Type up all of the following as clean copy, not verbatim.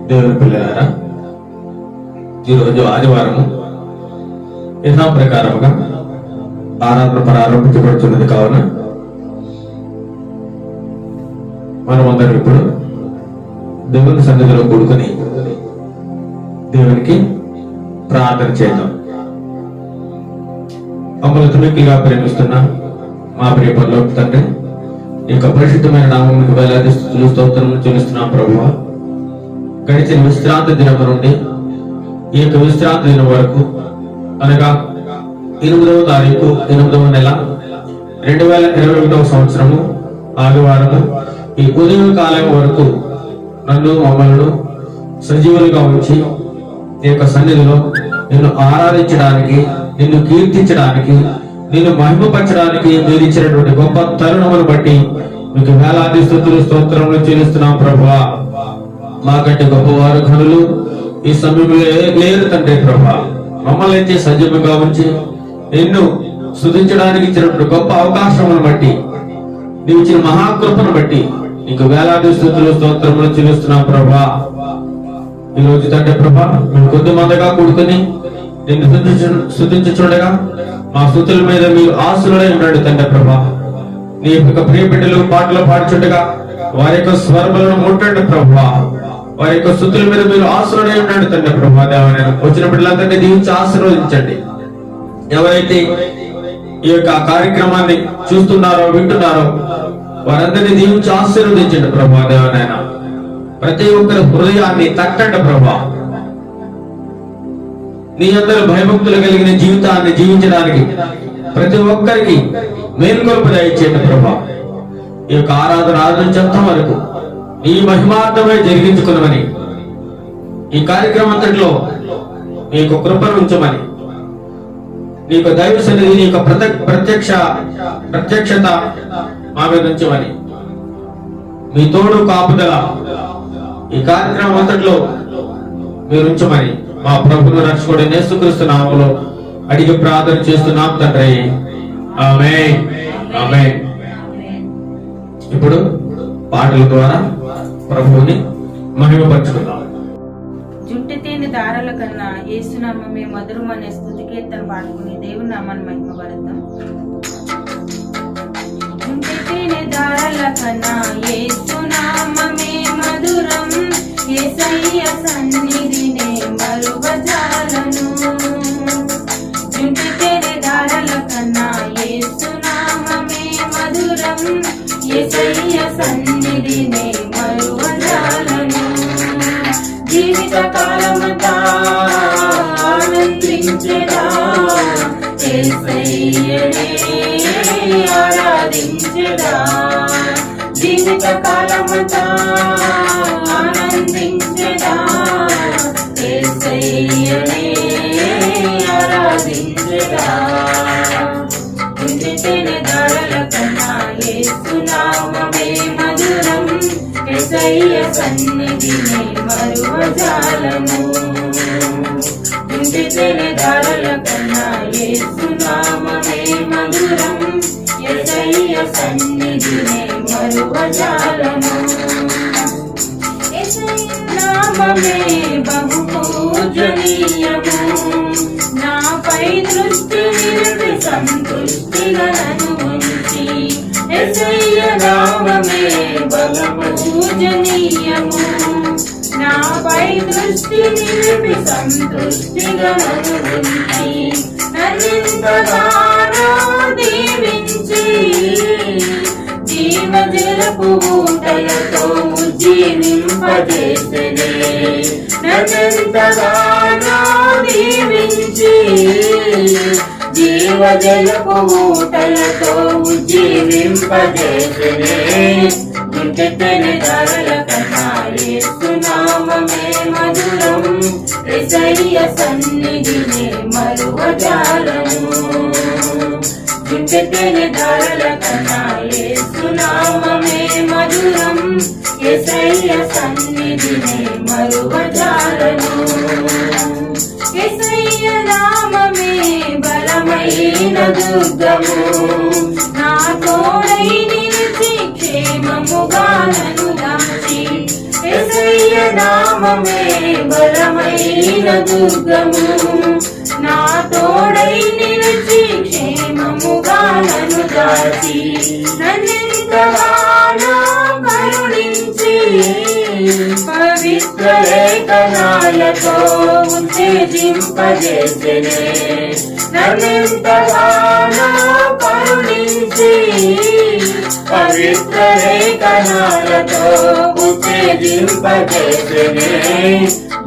దేవుని పిల్లలారా, ఈరోజు ఆదివారము యథా ప్రకారముగా ఆరాధన ప్రారంభించబడుతున్నది. కావున మనమందరం ఇప్పుడు దేవుని సన్నిధిలో కూడుకొని దేవునికి ప్రార్థన చేద్దాం. మమ్మల్ని తుమికిగా ప్రేమిస్తున్న మా ప్రియ పరలోక తండ్రి, ఈ యొక్క పరిశుద్ధమైన నామమునకు వేలాది స్తుతులు స్తోత్రములు చెల్లిస్తున్నాం ప్రభువా. గడిచిన విశ్రాంతి దినం నుండి ఈ యొక్క విశ్రాంతి దినం వరకు, అనగా 8వ తారీఖు 8వ నెల 2021 సంవత్సరము ఆదివారము ఈ ఉదయ కాలం వరకు నన్ను మమ్మల్ని సజీవులుగా ఉంచి ఈ యొక్క సన్నిధిలో నిన్ను ఆరాధించడానికి, నిన్ను కీర్తించడానికి, నిన్ను మహిమపరచడానికి మీరు ఇచ్చినటువంటి గొప్ప తరుణమును బట్టి మీకు వేలాది స్తుతులు స్తోత్రములు చెల్లిస్తున్నాం ప్రభువా. మాకంటే గొప్పవారు ఘనులు ఈ సమయంలో లేరు తండ్రి ప్రభువా. మమ్మల్ని అయితే సజీవంగా ఉంచి నిన్ను స్తుతించడానికి ఇచ్చినటువంటి గొప్ప అవకాశమును బట్టి, నీవు ఇచ్చిన మహాకృపను బట్టి నీకు వేలాది స్తుతులు స్తోత్రములు చెల్లిస్తున్నాం ప్రభువా. ఈ రోజు తండ్రి ప్రభా, మేము కొద్ది మందిగా కూడుకుని నిన్ను స్తుతించుచుండగా మా స్తుతుల మీద మీరు ఆశలుడై ఉన్నాడు తండ్రి ప్రభా. నీ యొక్క ప్రియ బిడ్డలు పాటలు పాడుచుండగా వారి యొక్క స్వరములను ముట్టండి ప్రభువా. వారి యొక్క స్తుతుల మీద మీరు ఆశలుడై ఉన్నాడు తండ్రి ప్రభా. దేవాలయం వచ్చిన బిడ్డలందరినీ దీవించి ఆశీర్వదించండి. ఎవరైతే ఈ యొక్క కార్యక్రమాన్ని చూస్తున్నారో వింటున్నారో వారందరినీ దీవించి ఆశీర్వదించండి ప్రభా. దేవాలయన ప్రతి ఒక్కరి హృదయాన్ని తట్టండి ప్రభా. నీ అందరూ భయభక్తులు కలిగిన జీవితాన్ని జీవించడానికి ప్రతి ఒక్కరికి మేలుకొల్పు దయచేయండి ప్రభా. ఈ యొక్క ఆరాధన వరకు నీ మహిమార్థమే జరిగించుకున్నామని, ఈ కార్యక్రమం అంతట్లో నీకు కృపను ఉంచమని, నీకు దైవ సన్నిధి, నీ యొక్క ప్రత్యక్షత మా మీద ఉంచమని, మీ తోడు కాపుదల ఈ కార్యక్రమం అంతట్లో మీరు ఉంచమని మా ప్రభువును రక్షకుడు యేసుక్రీస్తు నామములో అడిగి ప్రార్థన చేస్తున్నాం తండ్రి. ఆమేన్, ఆమేన్. ఇప్పుడు పాటల ద్వారా ప్రభువుని మహిమపరచుకుందాం. జుట్టు తేనె దారాల కన్నా యేసునామమే మధురం అనే స్తుతి కీర్తన పాడుకుని దేవుని నామాన్ని మహిమపరుద్దాం. జుట్టు తేనె దారాల కన్నా యేసునామమే మధురం, యేసయ్య సన్నిధినే మరువజాలను. జుట్టు తేనె దారాల కన్నా యేసునామమే మధురం, యేసయ్య సన్నిధినే మరువజాలను. జీవిత కాలమంతా ఆనందించెదా, యేసయ్యనే ఆరాధించెదా. జీవిత కాలమంతా ఆనందించెదా, యేసయ్యనే ఆరాధించెదా. జుట్టు దారాల కన్నా యేసునామమే మధురం, యేసయ్య సన్నిధినే మరువజాలను. జుట్టు దారాల కన్నా యేసునామమే మధురం, యేసయ్య సన్నిధినే మరువజాలను. యేసయ్య నామమే బహు పూజనీయము, నాపై దృష్టి నిలిపి సంతృష్టిగా నన్ను ఉంచి. యేసయ్య నామమే బహు పూజనీయము, నాపై దృష్టి నిలిపి సంతృష్టిగా నన్ను ఉంచి. నన్నెంతగానో దీవించి జీవజలపు ఊటలతో ఉజ్జీవింపజేసెనే. నన్నెంతగానో దీవించి జీవజలపు ఊటలతో ఉజ్జీవింపజేసెనే. జుట్టు తేనె దారాల కన్నా యేసునామమే మధురం, యేసయ్య సన్నిధినే మరువజాలను. జుట్టు తేనె దారాల కన్నా యేసునామమే మధురం, యేసయ్య సన్నిధినే మరువజాలను. యేసయ్య నామమే బలమైన దుర్గము, నా తోడై నిలిచి క్షేమముగా నన్ను దాచి. యేసయ్య యేసయ్య నామమే బలమైన దుర్గము, నా తోడై నిలిచి క్షేమముగా నన్ను దాచి నన్నెంతగానో కరుణించి పవిత్ర లేఖనాలతో ఉత్తేజింపజేసెనే. నన్నెంతగానో కరుణించి పవిత్ర లేఖనాలతో ఉత్తేజింపజేసెనే.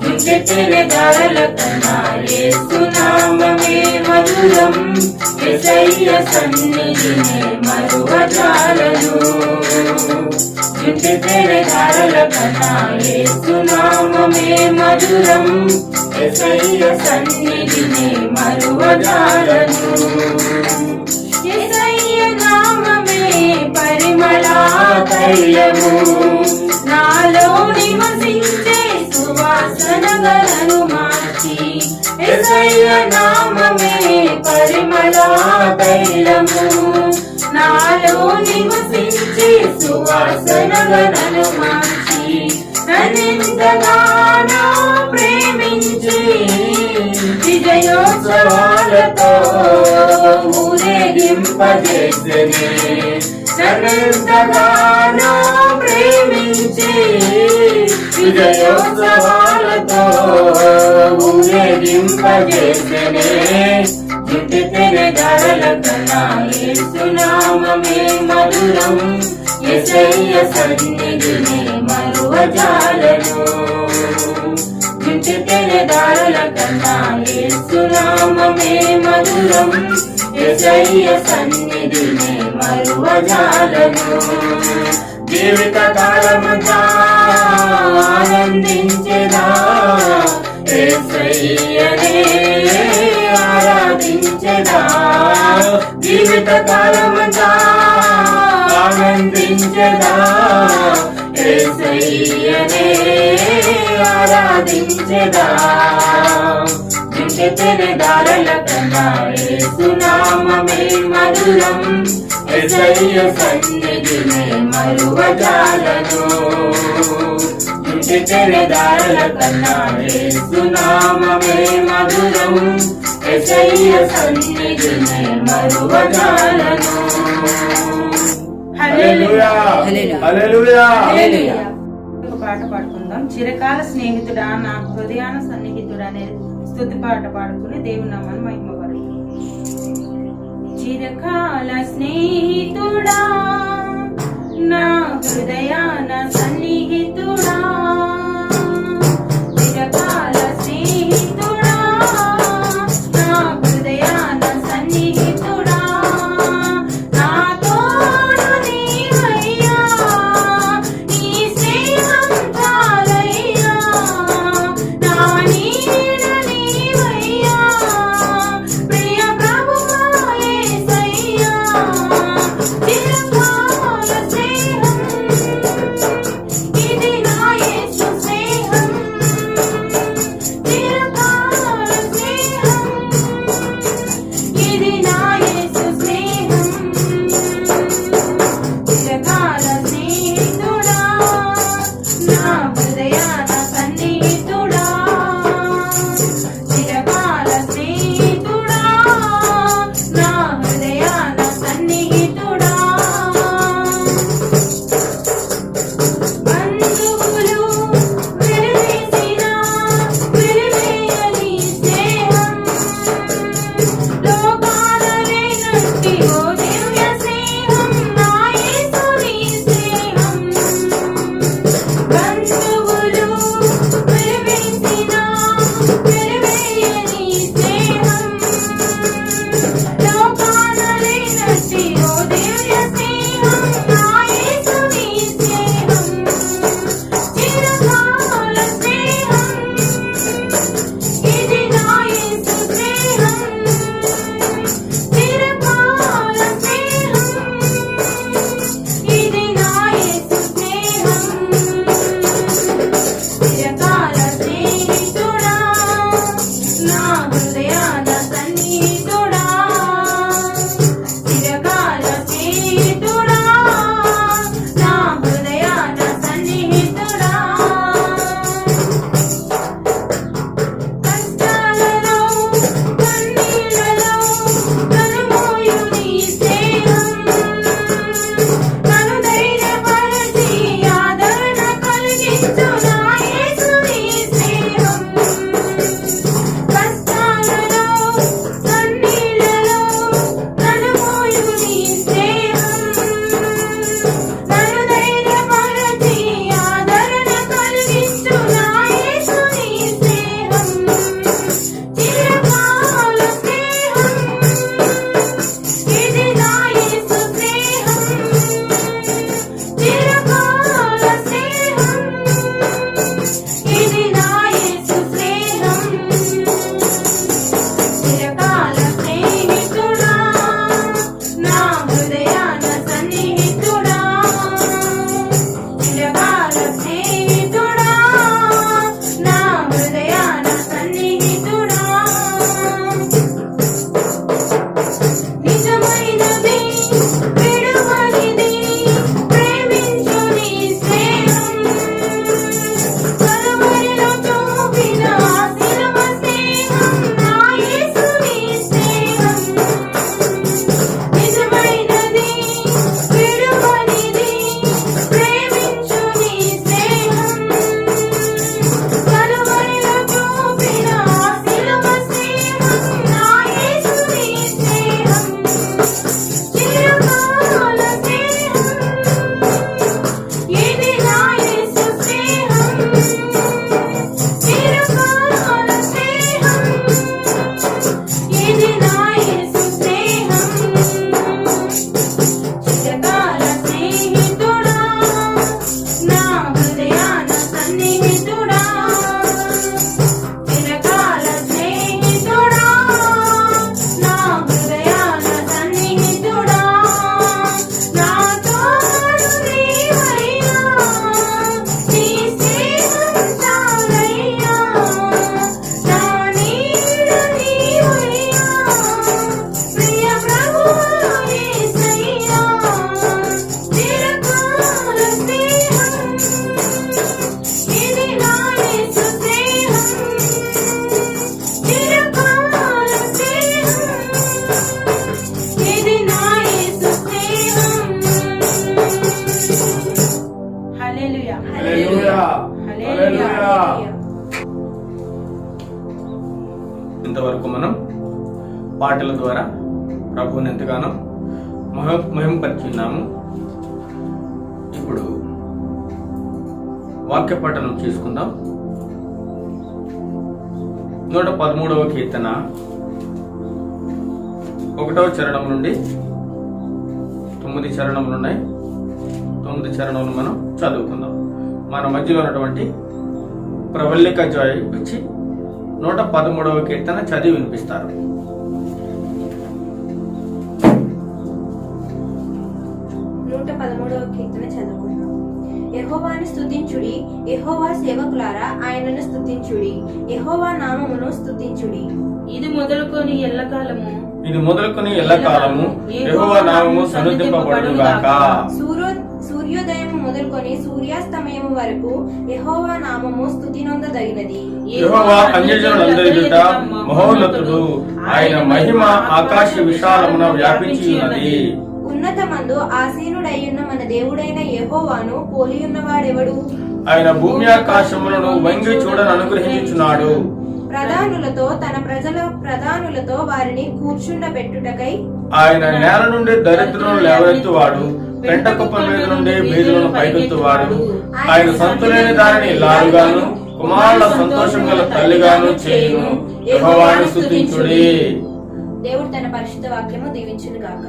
జుండెతెనె ధరల కన్నా యేసు నామమే మధురం, యేసయ్య సన్నిధినే మరువజాలను. జుండెతెనె ధరల కన్నా యేసు నామమే మధురం, యేసయ్య సన్నిధినే మరువజాలను. యేసయ్య నామమే పరిమళ తైలము, నాలో నివసించే సువాసనగలను మార్చి. యేసయ్య నామమే పరిమళ తైలము, నాలో నివసించే సువాసనగలను మార్చి. నన్నెంతగానో ప్రేమించి విజయోత్సవాలతో ఊరేగింపజేసెనే. నన్నెంతగానో ప్రేమించి విజయోత్సవాలతో ఊరేగింపజేసెనే. జుండెతెనె ధరల కన్నా యేసు నామమే మధురం, యేసయ్య సన్నిధినే మరువజాలను. జుండెతెనె ధరల కన్నా యేసు నామమే మధురం, యేసయ్య సన్నిధినే మరువజాలను. జీవిత కాలమంతా ఆనందించెదా, యేసయ్యనే ఆరాధించెదా. జీవిత కాలమంతా ఆనందించెదా, యేసయ్యనే ఆరాధించెదా. జుండెతెనె ధరల కన్నా యేసు నామమే మధురం, యేసయ్య సన్నిధినే మరువజాలను. జుండెతెనె ధరల కన్నా యేసు నామమే మధురం, యేసయ్య సన్నిధినే మరువజాలను. హల్లెలూయా హల్లెలూయా హల్లెలూయా. ఒక పాట పాడుకుందాం. చిరకాల స్నేహితుడా, నా హృదయాన సన్నిహితుడా అనే స్తుతి పాట పాడుకుని దేవుని నామాన్ని మహిమపరుద్దాం. చిరకాల స్నేహితుడా, నా హృదయాన సన్నిహితుడా, చిరకాల స్నేహితుడా, నా హృదయాన సన్నిహితుడా, నా తోడు నీవయ్యా, నీ స్నేహం చాలయ్యా, నా నీడ నీవయ్యా, ప్రియ ప్రభువా యేసయ్యా. చిరకాల స్నేహం ఇది నా ఇది నా యేసు స్నేహం చిరకాల స్నేహితుడా నా హృదయాన సన్నిహితుడా చిరకాల స్నేహితుడా నా హృదయాన సన్నిహితుడా నా తోడు నీవయ్యా నీ స్నేహం చాలయ్యా నా నీడ నీవయ్యా ప్రియ ప్రభువా యేసయ్యా చిరకాల స్నేహం ఇది నా యేసు స్నేహం చిరకాల స్నేహం ఇది నా యేసు స్నేహం హల్లెలూయా హల్లెలూయా హల్లెలూయా. ఇంతవరకు మనం పాటల ద్వారా ప్రభువుని ఎంతగానో మహిమపరిచున్నాము. ఇప్పుడు వాక్య పఠనం చేసుకుందాం. 113వ కీర్తన 1వ చరణం నుండి 9 చరణములు ఉన్నాయి. 9 చరణములు మనం చదువుకుందాం. మన మధ్యలో ఉన్నటువంటి ప్రవల్లిక జాయ్ వచ్చి 113వ కీర్తన చదివి వినిపిస్తారు. 113వ కీర్తన చదువుకుందాం. యెహోవాను స్తుతించుడి, యెహోవా సేవకులారా ఆయనను స్తుతించుడి, యెహోవా నామమును స్తుతించుడి. ఇది మొదలుకొని ఎల్లకాలము యెహోవా నామము సన్నుతింపబడుగాక. సూర్యోదయము మొదలుకొని సూర్యాస్తమయము వరకు యెహోవా నామము స్తుతినొందదగినది. యెహోవా అన్యజనులందరి ఎదుట మహోన్నతుడు, ఆయన మహిమ ఆకాశ విశాలమున వ్యాపించి ఉన్నది. ఉన్నతమందు ఆసీనుడయ్యున్న మన దేవుడైన యెహోవాను పోలియున్నవాడెవడు? ఆయన భూమి ఆకాశములను వంగి చూడని అనుగ్రహించున్నాడు. తన ప్రజల ప్రధానులతో వారిని కూర్చుండబెట్టుటకై ఆయన నేల నుండి దరిద్రులను లేవనెత్తువాడు, పెంట కుప్ప మీద నుండి బీదులను పైకెత్తువాడు. ఆయన సంతులేని దానిని ఇల్లాలుగాను, కుమారుల సంతోషం గల తల్లిగాను చేయును. యెహోవాను స్తుతించుడి. దేవుడు తన పరిశుద్ధ వాక్యము దీవించును గాక.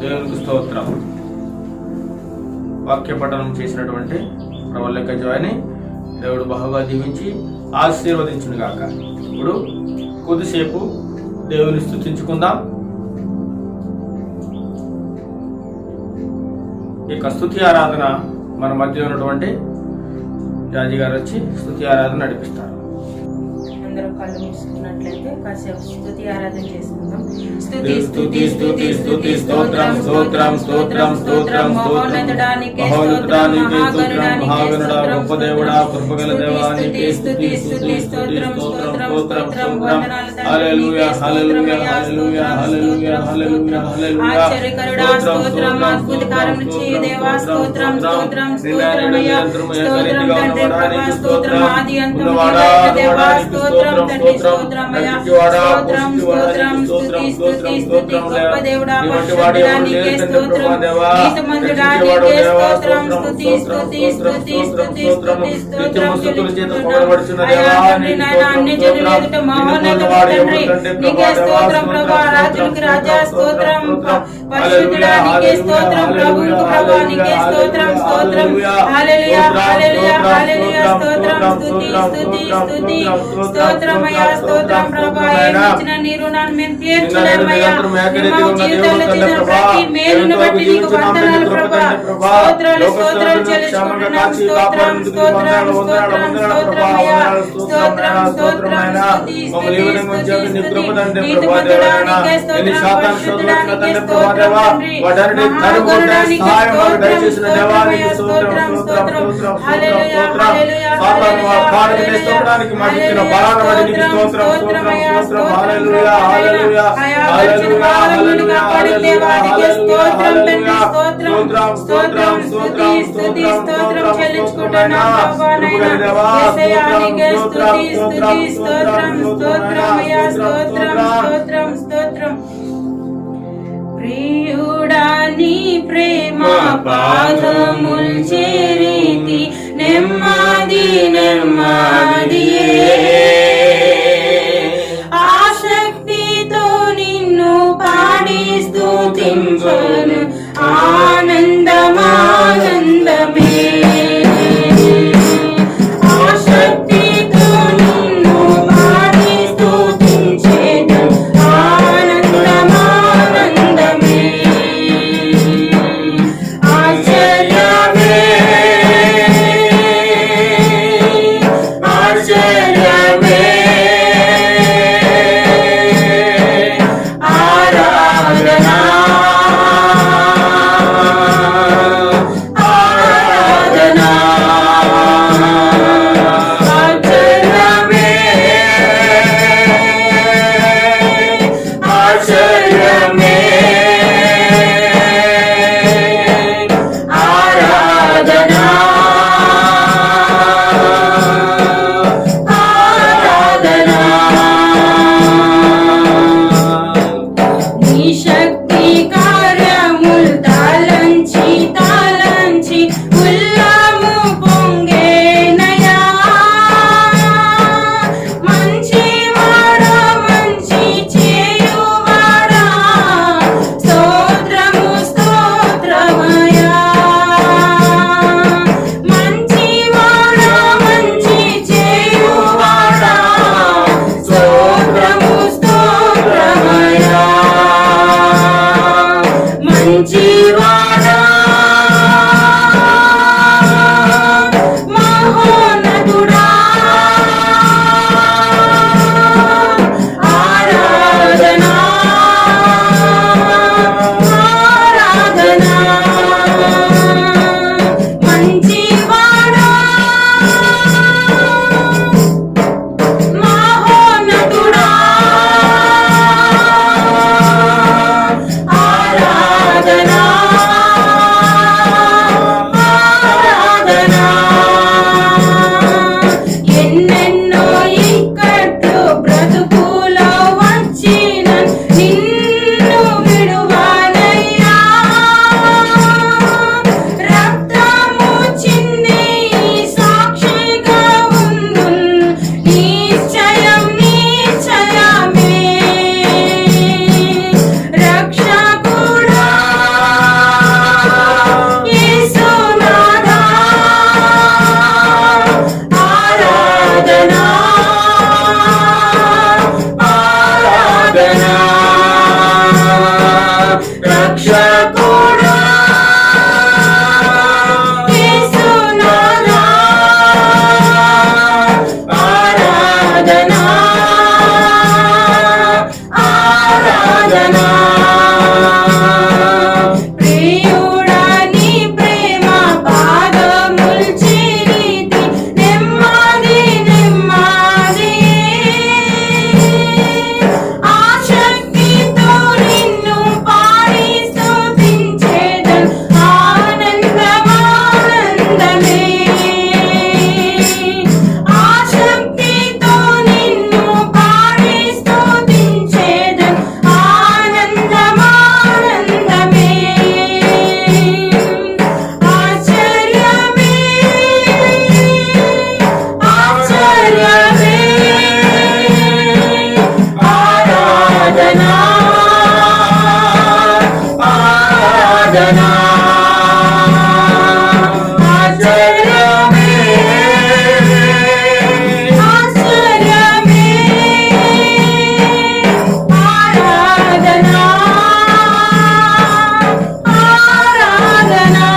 దేవునికి స్తోత్రం. వాక్య పఠనం చేసినటువంటి ప్రవల్లిక జాయ్ని దేవుడు బహుగా దీవించి ఆశీర్వదించును గాక. ఇప్పుడు కొద్దిసేపు దేవుని స్తుతించుకుందాం. ఈ స్తుతి ఆరాధన మన మధ్య ఉన్నటువంటి జాజీ గారు వచ్చి స్తుతి ఆరాధన నడిపిస్తారు. అందరూ కళ్ళు మూసుకున్నట్లయితే కాసేపు స్తుతి ఆరాధన చేసుకుందాం. స్తుతి స్తుతి స్తుతి స్తుతి స్తోత్రం స్తోత్రం స్తోత్రం స్తోత్రం మహోన్నతుడానికి మహాగణుడా గొప్ప దేవుడా కృపగల దేవా నీకే స్తుతి స్తుతి స్తోత్రం స్తోత్రం స్తోత్రం హల్లెలూయా హల్లెలూయా హల్లెలూయా హల్లెలూయా హల్లెలూయా హల్లెలూయా ఆశ్చర్యకరుడా స్తోత్రం అద్భుతకార్యములు చేయు దేవా స్తోత్రం స్తోత్రం స్తోత్రమయ్యా స్తోత్రం తండ్రి ప్రభా స్తోత్రం ఆది అంతమున దేవా స్తోత్రం తండ్రి స్తోత్రమయ్యా స్తోత్రం స్తోత్రం స్తుతి స్తుతి స్తుతి గొప్ప దేవుడా పరిశుద్ధుడా నీకే స్తోత్రం నీతిమంతుడా నీకే స్తోత్రం స్తుతి స్తుతి స్తుతి స్తుతి స్తుతి స్తోత్రం అయ్యా తండ్రి నాయన అన్ని జనుల ఎదుట మహోన్నతుడు తండ్రి నీకే స్తోత్రం ప్రభా రాజులకు రాజా స్తోత్రం పరిశుద్ధుడా నీకే స్తోత్రం ప్రభువుకు ప్రభా నీకే స్తోత్రం స్తోత్రం హల్లెలూయా హల్లెలూయా హల్లెలూయా స్తోత్రం స్తుతి స్తుతి స్తుతి స్తోత్రమయ్యా స్తోత్రం ప్రభా ఏమిచ్చిన నీ రుణాన్ని మేము తీర్చలేమయ్యా మా జీవితంలో చేసిన ప్రతి మేలును బట్టి నీకు వందనాలు ప్రభా స్తోత్రాలు స్తోత్రాలు చెల్లించుకుంటున్నాం స్తోత్రం స్తోత్రం స్తోత్రం స్తోత్రమయ్యా స్తోత్రం స్తోత్రం స్తుతి స్తుతి స్తుతి నీతిమంతుడా నీకే స్తోత్రం పరిశుద్ధుడా నీకే స్తోత్రం తండ్రి మహాగణుడా నీకే స్తోత్రం స్తోత్రం స్తోత్రం హల్లెలూయా హల్లెలూయా హల్లెలూయా ప్రియుడా నీ ప్రేమ పాదముల్ చేరితి నెమ్మది నెమ్మదియే ఆశ పాడి స్తుతించును ఆనందమానందమే ఆసక్తితో నిన్ను పాడి స్తుతించేదను ఆనందమానందమే ఆశ్చర్యమే ఆశ్చర్యమే ఆరాధనా ఆరాధనా ఆశ్చర్యమే ఆశ్చర్యమే ఆరాధనా ఆరాధనా నీ శక్తి కార్యములు తాళంచి తాళంచి ఉల్లాము పొంగేనయా మంచివాడా మంచి చేయువాడా స్తోత్రము స్తోత్రమయా మంచివాడా మంచి చేయువాడా స్తోత్రము స్తోత్రమయా మంచివాడా మహోన్నతుడా ఆరాధనా ఆరాధనా మంచివాడా మహోన్నతుడా ఆరాధనా ఆరాధనా ఎన్నెన్నో ఇక్కట్లు బ్రతుకులో వచ్చిన నిన్ను విడువానయ్యా రక్తము చింది సాక్షిగా ఉందున్ నిశ్చయం నిశ్చయమే రక్షకుడా యేసునాథా ఆరాధనా ఆరాధనా రక్షకుడా యేసునాథా ఆరాధనా ఆరాధనా ప్రియుడా నీ ప్రేమ పాదముల్ చేరితి నెమ్మది నెమ్మది ఆసక్తితో నిన్ను పాడి స్తుతించేదను ఆనందమానందమే ఆసక్తితో నిన్ను పాడి స్తుతించేదను ఆనందమానందమే ఆశ్చర్యమే ఆశ్చర్యమే ఆరాధనా ఆరాధనా ఆశ్చర్యమే ఆశ్చర్యమే ఆరాధనా ఆరాధనా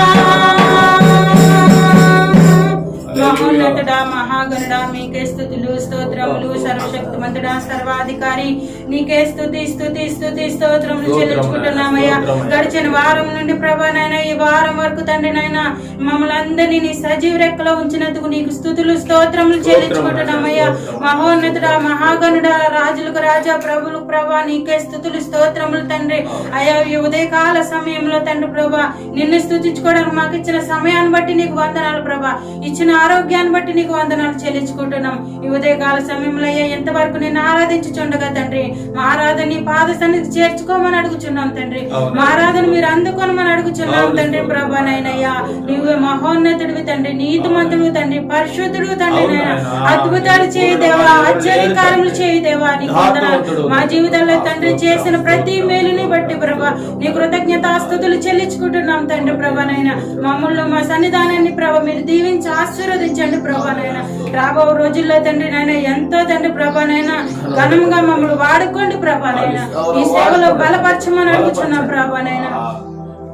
మహోన్నతుడా మహాగణుడా మీకే స్తుతులు స్తోత్రములు సర్వశక్తిమంతుడా సర్వాధికారి నీకే స్తుతి స్తుతి స్తుతి స్తోత్రములు చెల్లించుకుంటున్నామయ్యా గడిచిన వారం నుండి ప్రభా నాయన ఈ వారం వరకు తండ్రి నాయన మమ్మల్ని అందరినీ నీ సజీవ రెక్కలో ఉంచినందుకు నీకు స్తుతులు స్తోత్రములు చెల్లించుకుంటున్నామయ్యా మహోన్నతుడా మహాగణుడా రాజులకు రాజా ప్రభులకు ప్రభా నీకే స్తుతులు స్తోత్రములు తండ్రి అయ్యా ఈ ఉదయకాల సమయంలో తండ్రి ప్రభా నిన్ను స్తుతించుకోవడానికి మాకు ఇచ్చిన సమయాన్ని బట్టి నీకు వందనాలు ప్రభా ఇచ్చిన ఆరోగ్యాన్ని బట్టి నీకు వందనాలు చెల్లించుకుంటున్నాం ఈ ఉదయకాల సమయంలో అయ్యా ఎంతవరకు నేను ఆరాధించుచుండగా ఉండగా తండ్రి మా ఆరాధన నీ పాద సన్నిధి చేర్చుకోమని అడుగుచున్నాం తండ్రి. అవును. మా ఆరాధన మీరు అందుకోనమని అడుగుచున్నాం తండ్రి. ప్రభా నైనయ్యా నువ్వే మహోన్నతుడివి తండ్రి, నీతిమంతుడు తండ్రి, పరిశుద్ధుడు తండ్రి నాయన. అద్భుతాలు చేయి దేవా, ఆశ్చర్యకార్యములు చేయి దేవా. నీకు వందనాలు. మా జీవితంలో తండ్రి చేసిన ప్రతి మేలుని బట్టి ప్రభా నీ కృతజ్ఞతాస్తుతులు చెల్లించుకుంటున్నాం తండ్రి. ప్రభా నైనా మమ్మల్ని మా సన్నిధానాన్ని ప్రభా మీరు దీవించి ఆశీర్వదించండి ప్రభా నైనా. రాబో రోజుల్లో తండ్రి నాయన ఎంతో తండ్రి ప్రభా నైనా ఘనంగా మమ్మల్ని వాడుకోండి ప్రభా నైనా. ఈ సేవలో బలపరచమని అడుగుచున్నాం ప్రభా నైనా.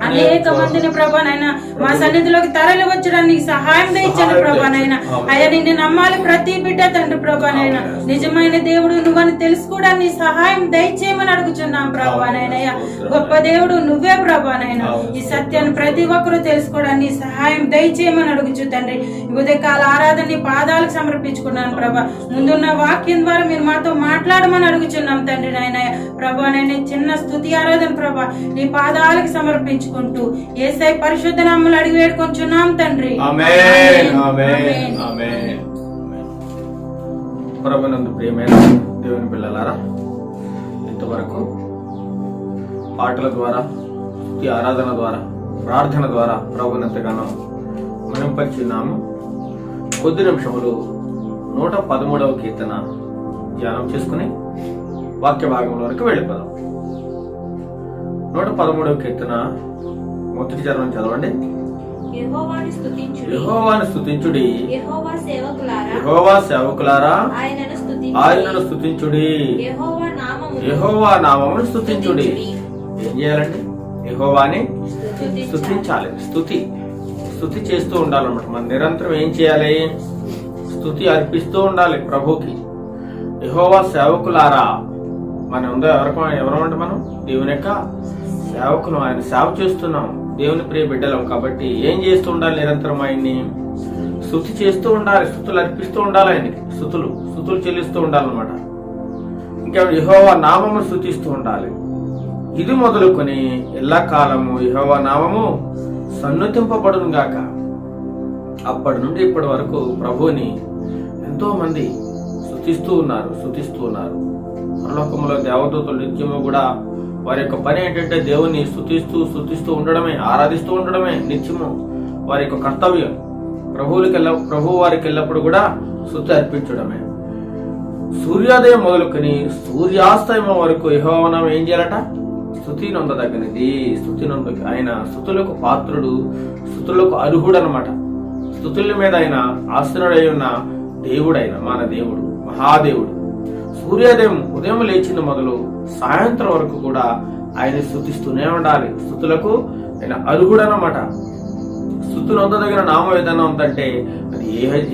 అనేక మందిని ప్రభానైనా మా సన్నిధిలోకి తరలి వచ్చడానికి సహాయం దయచండి ప్రభానైనా. అయ్యా నిన్ను నమ్మాలి ప్రతి బిడ్డ తండ్రి ప్రభానైనా. నిజమైన దేవుడు నువ్వని తెలుసుకోవడానికి సహాయం దయచేయమని అడుగుచున్నాం ప్రభానైనా. గొప్ప దేవుడు నువ్వే ప్రభానైనా. ఈ సత్యాన్ని ప్రతి ఒక్కరూ తెలుసుకోవడానికి సహాయం దయచేయమని అడుగుచు తండ్రి. ఉదయకాల ఆరాధన పాదాలకు సమర్పించుకున్నాను ప్రభా. ముందున్న వాక్యం ద్వారా మీరు మాతో మాట్లాడమని అడుగుచున్నాం తండ్రి నాయన. ప్రభానైనా చిన్న స్తుతి ఆరాధన ప్రభా నీ పాదాలకు సమర్పించు యేసయ్య పరిశుద్ధ నామములో అడిగి వేడుకొంచున్నాం తండ్రి. ఆమేన్ ఆమేన్ ఆమేన్. ప్రభునందు ప్రియమైన దేవుని పిల్లలారా, ఇంతవరకు పాటల ద్వారా, స్తుతి ఆరాధన ద్వారా, ప్రార్థన ద్వారా ప్రభువుని ఎంతగానో మనం పరిచున్నాము. కొద్ది నిమిషములు 113వ కీర్తన ధ్యానం చేసుకుని వాక్య భాగంలోనికి వెళ్ళిపోదాం. 113వ కీర్తన మొదటి చరణం చదవండి. యెహోవాను స్తుతించుడి, యెహోవాను స్తుతించుడి, యెహోవా సేవకులారా యెహోవా సేవకులారా ఆయనను ఆయనను స్తుతించుడి, యెహోవా నామమును స్తుతించుడి. ఏం చేయాలండి? యెహోవాని స్తుతించాలి. స్తుతి చేస్తూ ఉండాలన్నమాట. మనం నిరంతరం ఏం చేయాలి? స్తుతి అర్పిస్తూ ఉండాలి ప్రభుకి. యెహోవా సేవకులారా, మన ఉందో ఎవరమంటే మనం దేవుని యొక్క సేవకులు. ఆయన సేవ చేస్తున్నాం, దేవుని ప్రియ బిడ్డలం కాబట్టి ఏం చేస్తూ ఉండాలి? నిరంతరం ఆయన్ని స్తుతి చేస్తూ ఉండాలి, స్తుతులు అర్పిస్తూ ఉండాలి, ఆయనకి స్తుతులు చెల్లిస్తూ ఉండాలన్నమాట. ఇంకా యెహోవా నామము స్తుతిస్తూ ఉండాలి. ఇది మొదలుకొని ఎల్లకాలము యెహోవా నామము సన్నుతింపబడును గాక. అప్పటి నుండి ఇప్పటి వరకు ప్రభువుని ఎంతో మంది స్తుతిస్తూ ఉన్నారు. పరలోకములో దేవదూతలు నిత్యము కూడా వారి యొక్క పని ఏంటంటే దేవుని స్తుతిస్తూ ఉండడమే, ఆరాధిస్తూ ఉండడమే నిత్యము వారి యొక్క కర్తవ్యం. ప్రభు వారికి ఎల్లప్పుడు కూడా స్తుతి అర్పించడమే. సూర్యోదయం మొదలుకొని సూర్యాస్తయం వరకు యెహోవా నామం ఏం చేయాలట? స్తుతి నొందదగినది. ఆయన స్తుతులకు పాత్రుడు, స్తుతులకు అర్హుడు అనమాట. స్తుతుల మీద ఆయన ఆసనుడై ఉన్న దేవుడు, ఆయన మన దేవుడు, మహాదేవుడు. సూర్యోదయం ఉదయం లేచిన మొదలు సాయంత్రం వరకు కూడా ఆయన స్తుతిస్తూనే ఉండాలి. స్తుతులకు ఆయన అర్హుడు అన్నమాట. స్తుతులు నొందదగిన నామం ఏదైనా ఉందంటే అది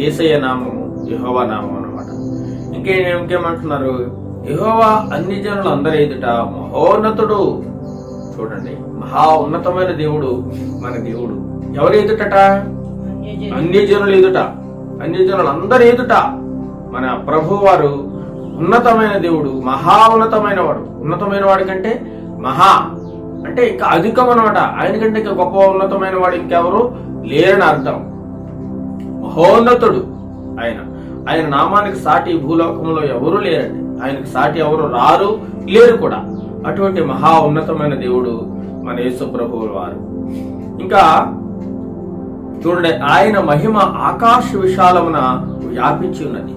యేసయ్య నామము, యెహోవా నామం అన్నమాట. ఇంకేమంటున్నారు? యెహోవా అన్ని జనులు అందరి ఎదుట మహోన్నతుడు. చూడండి, మహా ఉన్నతమైన దేవుడు మన దేవుడు. ఎవరి ఎదుటట? అన్ని జనులు ఎదుట, అన్ని జనులు అందరి ఎదుట మన ప్రభు వారు ఉన్నతమైన దేవుడు, మహా ఉన్నతమైన వాడు. ఉన్నతమైన వాడి కంటే మహా అంటే ఇంకా అధికం అనమాట. ఆయన కంటే ఇంకా గొప్ప ఉన్నతమైన వాడు ఇంకెవరు లేరని అర్థం. మహోన్నతుడు ఆయన నామానికి సాటి భూలోకంలో ఎవరు లేరండి. ఆయనకు సాటి ఎవరు లేరు కూడా. అటువంటి మహా ఉన్నతమైన దేవుడు మన యేసు ప్రభువు వారు. ఇంకా చూడండి, ఆయన మహిమ ఆకాశ విశాలమున వ్యాపించి ఉన్నది.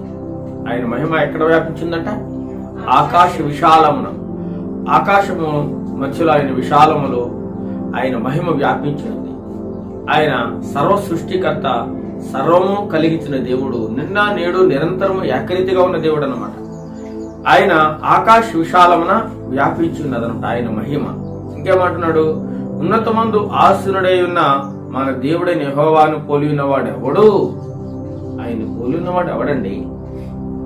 ఆయన మహిమ ఎక్కడ వ్యాపించిందంట? ఆకాశ విశాలమున. ఆకాశము మధ్యలో ఆయన విశాలములో ఆయన మహిమ వ్యాపించినది. ఆయన సర్వ సృష్టికర్త, సర్వము కలిగించిన దేవుడు, నిన్న నేడు నిరంతరము ఏకరీతిగా ఉన్న దేవుడు అన్నమాట. ఆయన ఆకాశ విశాలమున వ్యాపించి ఉన్నదన్నమాట ఆయన మహిమ. ఇంకేమంటున్నాడు? ఉన్నతమందు ఆసీనుడై ఉన్న మన దేవుడైన యెహోవాను పోలి ఉన్నవాడు ఎవడు? ఆయన పోలి ఉన్నవాడు ఎవడండి?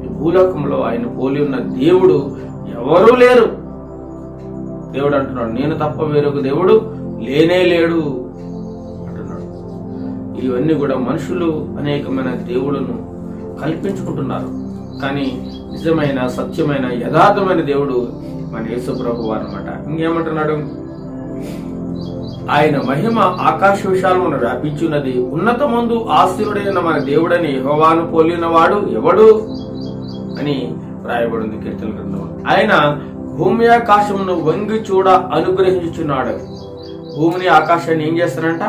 ఈ భూలోకంలో ఆయన పోలి ఉన్న దేవుడు ఎవరూ లేరు. దేవుడు అంటున్నాడు, నేను తప్ప వేరొక దేవుడు లేనే లేడు అంటున్నాడు. ఇవన్నీ కూడా మనుషులు అనేకమైన దేవుడును కల్పించుకుంటున్నారు. కానీ నిజమైన, సత్యమైన, యథార్థమైన దేవుడు మన యేసు ప్రభు వారు అన్నమాట. ఇంకేమంటున్నాడు? ఆయన మహిమ ఆకాశ విశాలమున వ్యాపించున్నది. ఉన్నతమందు ఆశీనుడైన మన దేవుడని యెహోవాను పోలిన వాడు ఎవడు అని రాయబడింది కీర్తన గ్రంథం. ఆయన భూమి ఆకాశమును వంగి చూడ అనుగ్రహించుచున్నాడు. భూమిని ఆకాశాన్ని ఏం చేస్తాడంట?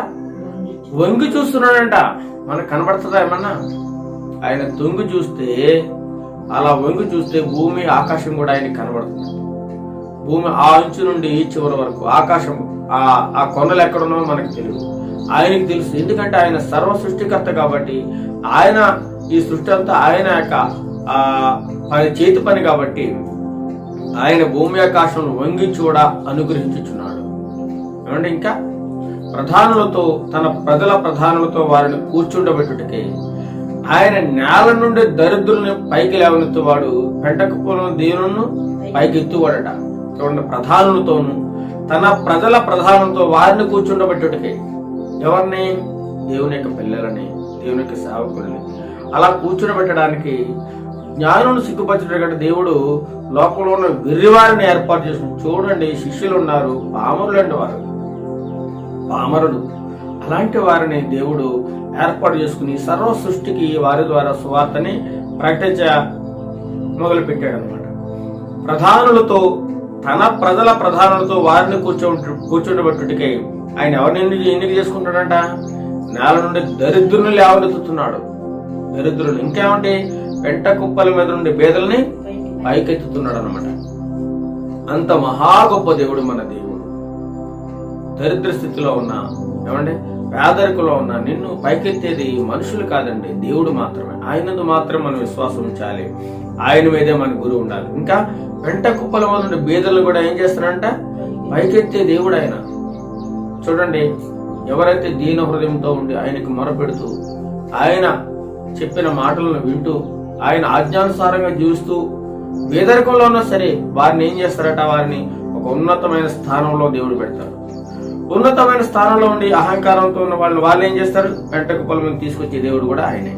వంగి చూస్తున్నాడంట. మనకు కనబడుతుందా ఏమన్నా? ఆయన తొంగి చూస్తే, అలా వంగి చూస్తే భూమి ఆకాశం కూడా ఆయనకి కనబడుతుంది. భూమి ఆ అంచు నుండి ఈ చివరి వరకు ఆకాశం, ఆ కొండలు ఎక్కడున్నో మనకు తెలియదు, ఆయనకి తెలుసు. ఎందుకంటే ఆయన సర్వ సృష్టికర్త కాబట్టి, ఆయన ఈ సృష్టి అంతా ఆయన యొక్క చేతి పని కాబట్టి ఆయన భూమి ఆకాశం వంగి చూడ అనుగ్రహించుచున్నాడు. ఏమంటే ఇంకా ప్రధానులతో, తన ప్రజల ప్రధానులతో వారిని కూర్చుండబెట్టుటకే ఆయన నేల నుండి దరిద్రుల్ని పైకి లేవనెత్తువాడు, పెంటకుప్పలను దేవును పైకి ఎత్తువాడట. చూడండి, ప్రధానులతోను తన ప్రజల ప్రధానులతో వారిని కూర్చుండబెట్టుటకే. ఎవరిని? దేవుని యొక్క పిల్లలని, దేవుని యొక్క సేవకులని అలా కూర్చుండబెట్టడానికి, జ్ఞానులను సిగ్గుపరచడం దేవుడు లోకంలో ఉన్న వెర్రివారిని ఏర్పాటు చేసుకుని. చూడండి, శిష్యులు ఉన్నారు, పామరులు అంటే వారు పామరుడు, అలాంటి వారిని దేవుడు ఏర్పాటు చేసుకుని సర్వ సృష్టికి వారి ద్వారా సువార్తని ప్రకటించ మొదలు పెట్టాడు అనమాట. ప్రధానులతో, తన ప్రజల ప్రధానులతో వారిని కూర్చోబెట్టుటికై ఆయన ఎవరిని ఎన్నిక చేసుకుంటాడంట? నేల నుండి దరిద్రుని లేవనెత్తుతున్నాడు. దరిద్రులు ఇంకేమంటే పెంట కుప్పల మీద నుండి బేదల్ని పైకెత్తుతున్నాడు అనమాట. అంత మహా గొప్ప దేవుడు మన దేవుడు. దరిద్ర స్థితిలో ఉన్నా, ఏమంటే పేదరికలో ఉన్నా నిన్ను పైకెత్తేది మనుషులు కాదండి, దేవుడు మాత్రమే. ఆయనందు మాత్రం మనం విశ్వాసం ఉంచాలి, ఆయన మీదే మన గురువు ఉండాలి. ఇంకా పెంట కుప్పల మీద నుండి బేదలను కూడా ఏం చేస్తారంట? పైకెత్తే దేవుడు ఆయన. చూడండి, ఎవరైతే దీన హృదయంతో ఉండి ఆయనకు మొరపెడుతూ, ఆయన చెప్పిన మాటలను వింటూ, ఆయన ఆజ్ఞానుసారంగా జీవిస్తూ పేదరికంలో ఉన్నా సరే వారిని ఏం చేస్తారట? వారిని ఒక ఉన్నతమైన స్థానంలో దేవుడు పెడతారు. ఉన్నతమైన స్థానంలో ఉండి అహంకారంతో ఉన్న వాళ్ళు ఏం చేస్తారు? పెంట కుప్పల మీద తీసుకొచ్చే దేవుడు కూడా ఆయనే.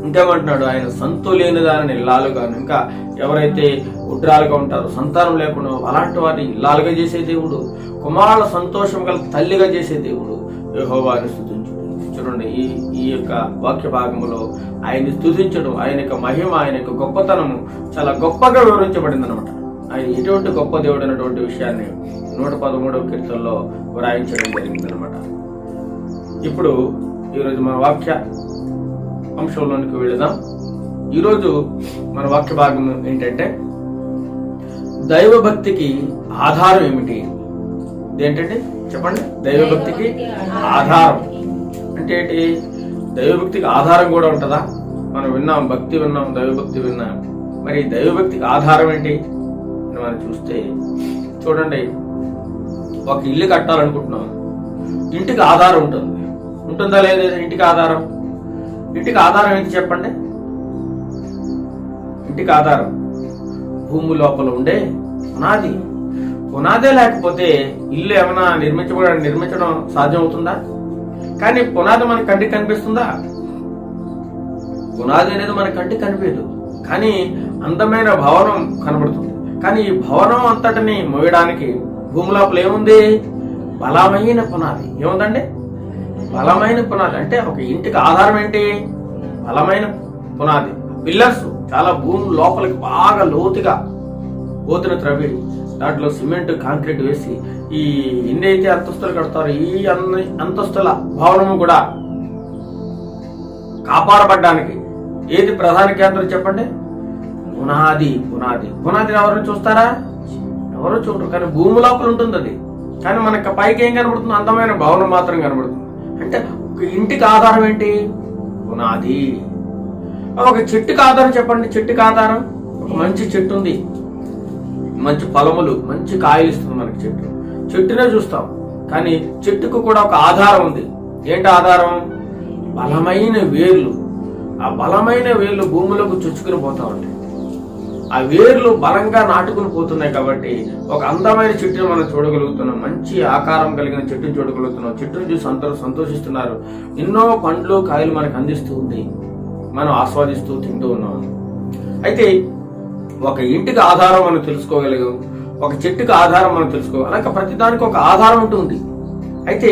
ఇంకేమంటున్నాడు? ఆయన సంతు లేని దానిని ఇల్లాలుగాను, ఇంకా ఎవరైతే ఉడ్రాలుగా ఉంటారో, సంతానం లేకుండా అలాంటి వారిని ఇల్లాలుగా చేసే దేవుడు, కుమారుల సంతోషం గల తల్లిగా చేసే దేవుడు యెహోవాను స్తుతించుడు. చూడండి, ఈ యొక్క వాక్య భాగంలో ఆయన్ని స్తుతించడం, ఆయన యొక్క మహిమ, ఆయన యొక్క గొప్పతనము చాలా గొప్పగా వివరించబడింది అనమాట. ఆయన ఎటువంటి గొప్ప దేవుడు అనేటువంటి విషయాన్ని 113వ కీర్తనలో వ్రాయించడం జరిగింది అనమాట. ఇప్పుడు ఈరోజు మన వాక్య అంశంలోనికి వెళదాం. ఈరోజు మన వాక్య భాగం ఏంటంటే, దైవభక్తికి ఆధారం ఏమిటి? ఏంటంటే చెప్పండి. దైవభక్తికి ఆధారం అంటే ఏంటి? దైవభక్తికి ఆధారం కూడా ఉంటుందా? మనం విన్నాం, భక్తి విన్నాం, దైవభక్తి విన్నాం. మరి దైవభక్తికి ఆధారం ఏంటి అని మనం చూస్తే, చూడండి, ఒక ఇల్లు కట్టాలనుకుంటున్నాం, ఇంటికి ఆధారం ఉంటుంది. ఉంటుందా లేదా? ఇంటికి ఆధారం. ఇంటికి ఆధారం ఏంటి చెప్పండి? ఇంటికి ఆధారం భూమి లోపల ఉండే పునాది. పునాదే లేకపోతే ఇల్లు ఏమైనా నిర్మించడం సాధ్యం అవుతుందా? కానీ పునాది మన కంటికి కనిపిస్తుందా? పునాది అనేది మన కంటికి కనిపించదు, కానీ అందమైన భవనం కనబడుతుంది. కానీ ఈ భవనం అంతటిని మోయడానికి భూమి లోపల ఏముంది? బలమైన పునాది. ఏముందండి? బలమైన పునాది. అంటే ఒక ఇంటికి ఆధారం ఏంటి? బలమైన పునాది. పిల్లర్స్ చాలా భూమి లోపలికి బాగా లోతుగా పోతున్న త్రవ్వి దాంట్లో సిమెంట్, కాంక్రీట్ వేసి ఈ ఎన్ని అయితే అంతస్తులు కడతారో ఈ అన్ని అంతస్తుల భవనము కూడా కాపాడబడ్డానికి ఏది ప్రధాన కేంద్రం చెప్పండి? పునాది. పునాది పునాది ఎవరు చూస్తారా? ఎవరు చూడరు, కానీ భూమి లోపల ఉంటుంది అది. కానీ మనకి పైకి ఏం కనబడుతుంది? అందమైన భవనం మాత్రం కనబడుతుంది. అంటే ఒక ఇంటికి ఆధారం ఏంటి? పునాది. ఒక చెట్టుకి ఆధారం చెప్పండి. చెట్టుకి ఆధారం ఒక మంచి చెట్టు ఉంది, మంచి ఫలములు, మంచి కాయలు ఇస్తుంది మనకి చెట్టు. చెట్టునే చూస్తాం, కానీ చెట్టుకు కూడా ఒక ఆధారం ఉంది. ఏంటి ఆధారం? బలమైన వేర్లు. ఆ బలమైన వేర్లు భూమిలోకి చొచ్చుకుని పోతా ఉంటాయి. ఆ వేర్లు బలంగా నాటుకుని పోతున్నాయి కాబట్టి ఒక అందమైన చెట్టును మనం చూడగలుగుతున్నాం, మంచి ఆకారం కలిగిన చెట్టును చూడగలుగుతున్నాం. చెట్టును చూసి అందరూ సంతోషిస్తున్నారు. ఎన్నో పండ్లు, కాయలు మనకు అందిస్తూ ఉంది, మనం ఆస్వాదిస్తూ తింటూ ఉన్నాం. అయితే ఒక ఇంటికి ఆధారం మనం తెలుసుకోగలిగాం, ఒక చెట్టుకి ఆధారం మనం తెలుసుకోవాలి. అలాగే ప్రతిదానికి ఒక ఆధారం ఉంటుంది. అయితే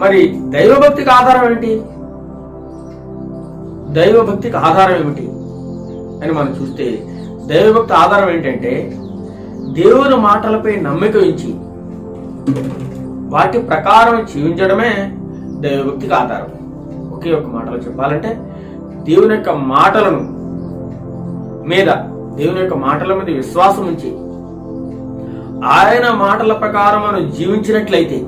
మరి దైవభక్తికి ఆధారం ఏంటి? దైవభక్తికి ఆధారం ఏమిటి అని మనం చూస్తే, దైవభక్తి ఆధారం ఏంటంటే దేవుని మాటలపై నమ్మిక ఉంచి వాటి ప్రకారం జీవించడమే దైవభక్తికి ఆధారం. ఒకే ఒక మాటలో చెప్పాలంటే దేవుని యొక్క మాటలను మీద దేవుని యొక్క మాటల మీద విశ్వాసం ఉంచి ఆయన మాటల ప్రకారం మనం జీవించినట్లయితే,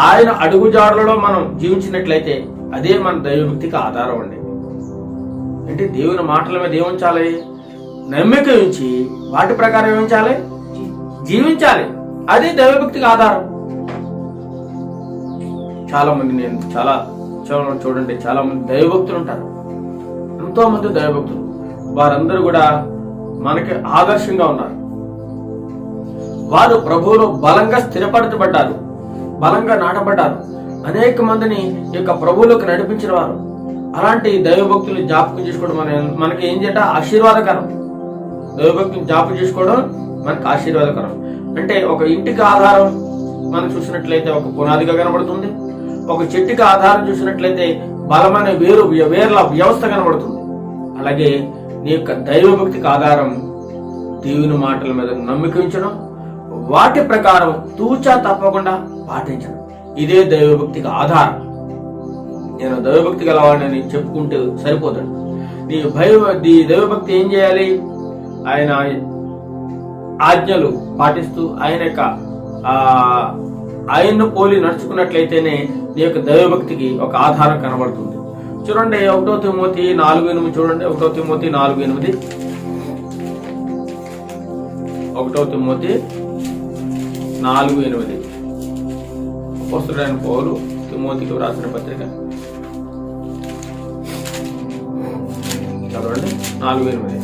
ఆయన అడుగుజాడలలో మనం జీవించినట్లయితే అదే మన దైవభక్తికి ఆధారం అండి. అంటే దేవుని మాటల మీద ఏముంచాలి? నమ్మిక ఉంచి వాటి ప్రకారం ఏమించాలి? జీవించాలి. అదే దైవభక్తికి ఆధారం. చాలా మంది చూడండి, చాలా మంది దైవభక్తులు ఉంటారు. ఎంతో మంది దైవభక్తులు, వారందరూ కూడా మనకి ఆదర్శంగా ఉన్నారు. వారు ప్రభువులో బలంగా స్థిరపరచబడ్డారు, బలంగా నాటబడ్డారు. అనేక మందిని ఈ యొక్క ప్రభువులోకి నడిపించిన వారు. అలాంటి దైవభక్తులు జ్ఞాపకం చేసుకోవడం మనకి ఏం చేయట ఆశీర్వాదకరం. దైవభక్తిని జ్ఞాపకం చేసుకోవడం మనకు ఆశీర్వాదకరం. అంటే ఒక ఇంటికి ఆధారం మనం చూసినట్లయితే ఒక పునాదిగా కనబడుతుంది. ఒక చెట్టుకి ఆధారం చూసినట్లయితే బలమైన వేర్ల వ్యవస్థ కనబడుతుంది. అలాగే నీ యొక్క దైవభక్తికి ఆధారం దేవుని మాటల మీద నమ్మిక ఉంచడం, వాటి ప్రకారం తూచా తప్పకుండా పాటించడం. ఇదే దైవభక్తికి ఆధారం. నేను దైవభక్తి గలవాడిని చెప్పుకుంటే సరిపోతాడు. నీ దైవభక్తి ఏం చేయాలి? ఆయన ఆజ్ఞలు పాటిస్తూ ఆయన్ను పోలి నడుచుకున్నట్లయితేనే నీ యొక్క దైవభక్తికి ఒక ఆధారం కనబడుతుంది. చూడండి 1 తిమోతి 4:8 చూడండి. 1 తిమోతి 4:8. 1 తిమోతి 4:8 అపోస్తలుడైన పౌలు తిమోతికి వ్రాసిన పత్రిక చదవండి. 4:8.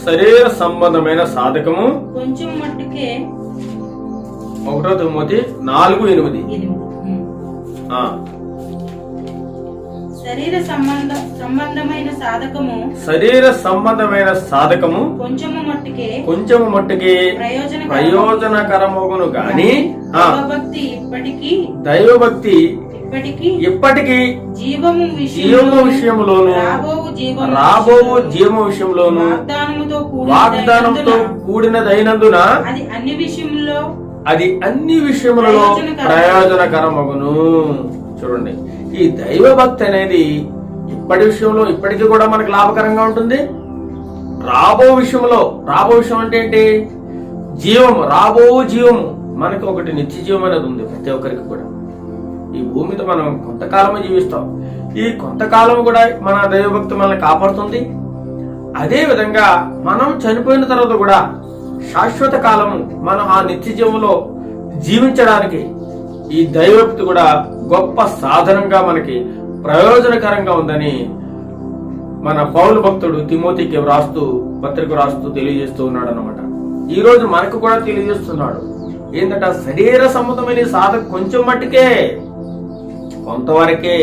శరీర సంబంధమైన సాధకము కొంచెం మట్టుకే. 1 తిమోతి 4:8. శరీర సంబంధమైన సాధకము కొంచెము మట్టుకే ప్రయోజనకరమగును గాని దైవభక్తి ఇప్పటికీ జీవము విషయములోను రాబోవు జీవము విషయంలోను వాగ్దానంతో కూడినదైనందున అది అన్ని విషయములలో ప్రయోజనకరమగును. చూడండి, ఈ దైవభక్తి అనేది ఇప్పటి విషయంలో ఇప్పటికీ కూడా మనకు లాభకరంగా ఉంటుంది. రాబో విషయం అంటే ఏంటి? జీవము, రాబో జీవము. మనకి ఒకటి నిత్య జీవం అనేది ఉంది ప్రతి ఒక్కరికి కూడా. ఈ భూమి మీద మనం కొంతకాలమే జీవిస్తాం. ఈ కొంతకాలం కూడా మన దైవభక్తి మనల్ని కాపాడుతుంది. అదే విధంగా మనం చనిపోయిన తర్వాత కూడా శాశ్వత కాలము మనం ఆ నిత్య జీవంలో జీవించడానికి ఈ దైవభక్తి కూడా గొప్ప సాధనంగా మనకి ప్రయోజనకరంగా ఉందని మన పౌలు భక్తుడు తిమోతికి పత్రిక రాస్తూ తెలియజేస్తూ ఉన్నాడు అన్నమాట. ఈ రోజు మనకు కూడా తెలియజేస్తున్నాడు. ఏంటంటే శరీర సంబంధమైన సాధక కొంచెం మట్టుకే, కొంతవరకే.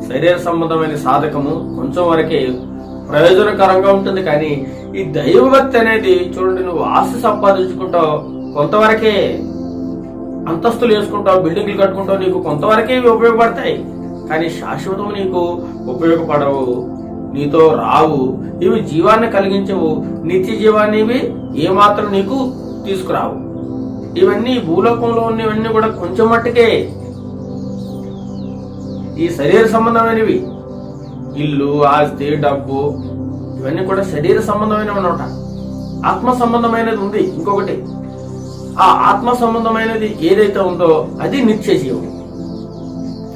శరీర సంబంధమైన సాధకము కొంచెం వరకే ప్రయోజనకరంగా ఉంటుంది. కానీ ఈ దైవభక్తి అనేది చూడండి, నువ్వు ఆస్తి సంపాదించుకుంటావు కొంతవరకే, అంతస్తులు వేసుకుంటావు, బిల్డింగ్లు కట్టుకుంటావు, నీకు కొంతవరకే ఇవి ఉపయోగపడతాయి. కానీ శాశ్వతం నీకు ఉపయోగపడవు, నీతో రావు. ఇవి జీవాన్ని కలిగించవు, నిత్య జీవాన్ని ఇవి ఏమాత్రం నీకు తీసుకురావు. ఇవన్నీ భూలోకంలో ఉన్నవన్నీ కూడా కొంచెం మట్టుకే. ఈ శరీర సంబంధమైనవి, ఇల్లు, ఆస్తి, డబ్బు, ఇవన్నీ కూడా శరీర సంబంధమైనవి అన్నమాట. ఆత్మ సంబంధమైనది ఉంది ఇంకొకటి. ఆ ఆత్మ సంబంధమైనది ఏదైతే ఉందో అది నిత్య జీవం.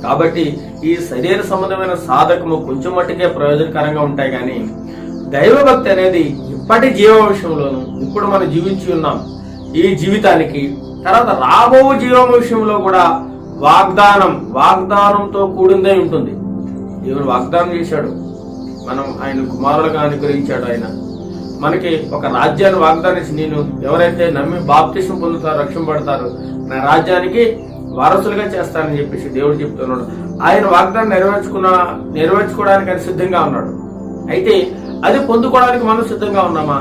కాబట్టి ఈ శరీర సంబంధమైన సాధకము కొంచెం మట్టుకే ప్రయోజనకరంగా ఉంటాయి. కానీ దైవభక్తి అనేది ఇప్పటి జీవ విషయంలోను, ఇప్పుడు మనం జీవించి ఉన్నాం ఈ జీవితానికి, తర్వాత రాబో జీవం విషయంలో కూడా వాగ్దానంతో కూడిందే ఉంటుంది. దేవుడు వాగ్దానం చేశాడు, మనం ఆయన కుమారులుగా అనుగ్రహించాడు. ఆయన మనకి ఒక రాజ్యాన్ని వాగ్దానించి, నేను ఎవరైతే నమ్మి బాప్తిసం పొందుతారో, రక్షింపబడతారో, నా రాజ్యానికి వారసులుగా చేస్తానని చెప్పేసి దేవుడు చెప్తున్నాడు. ఆయన వాగ్దానం నెరవేర్చుకోవడానికి ఆయన సిద్ధంగా ఉన్నాడు. అయితే అది పొందుకోవడానికి మనం సిద్ధంగా ఉన్నామా?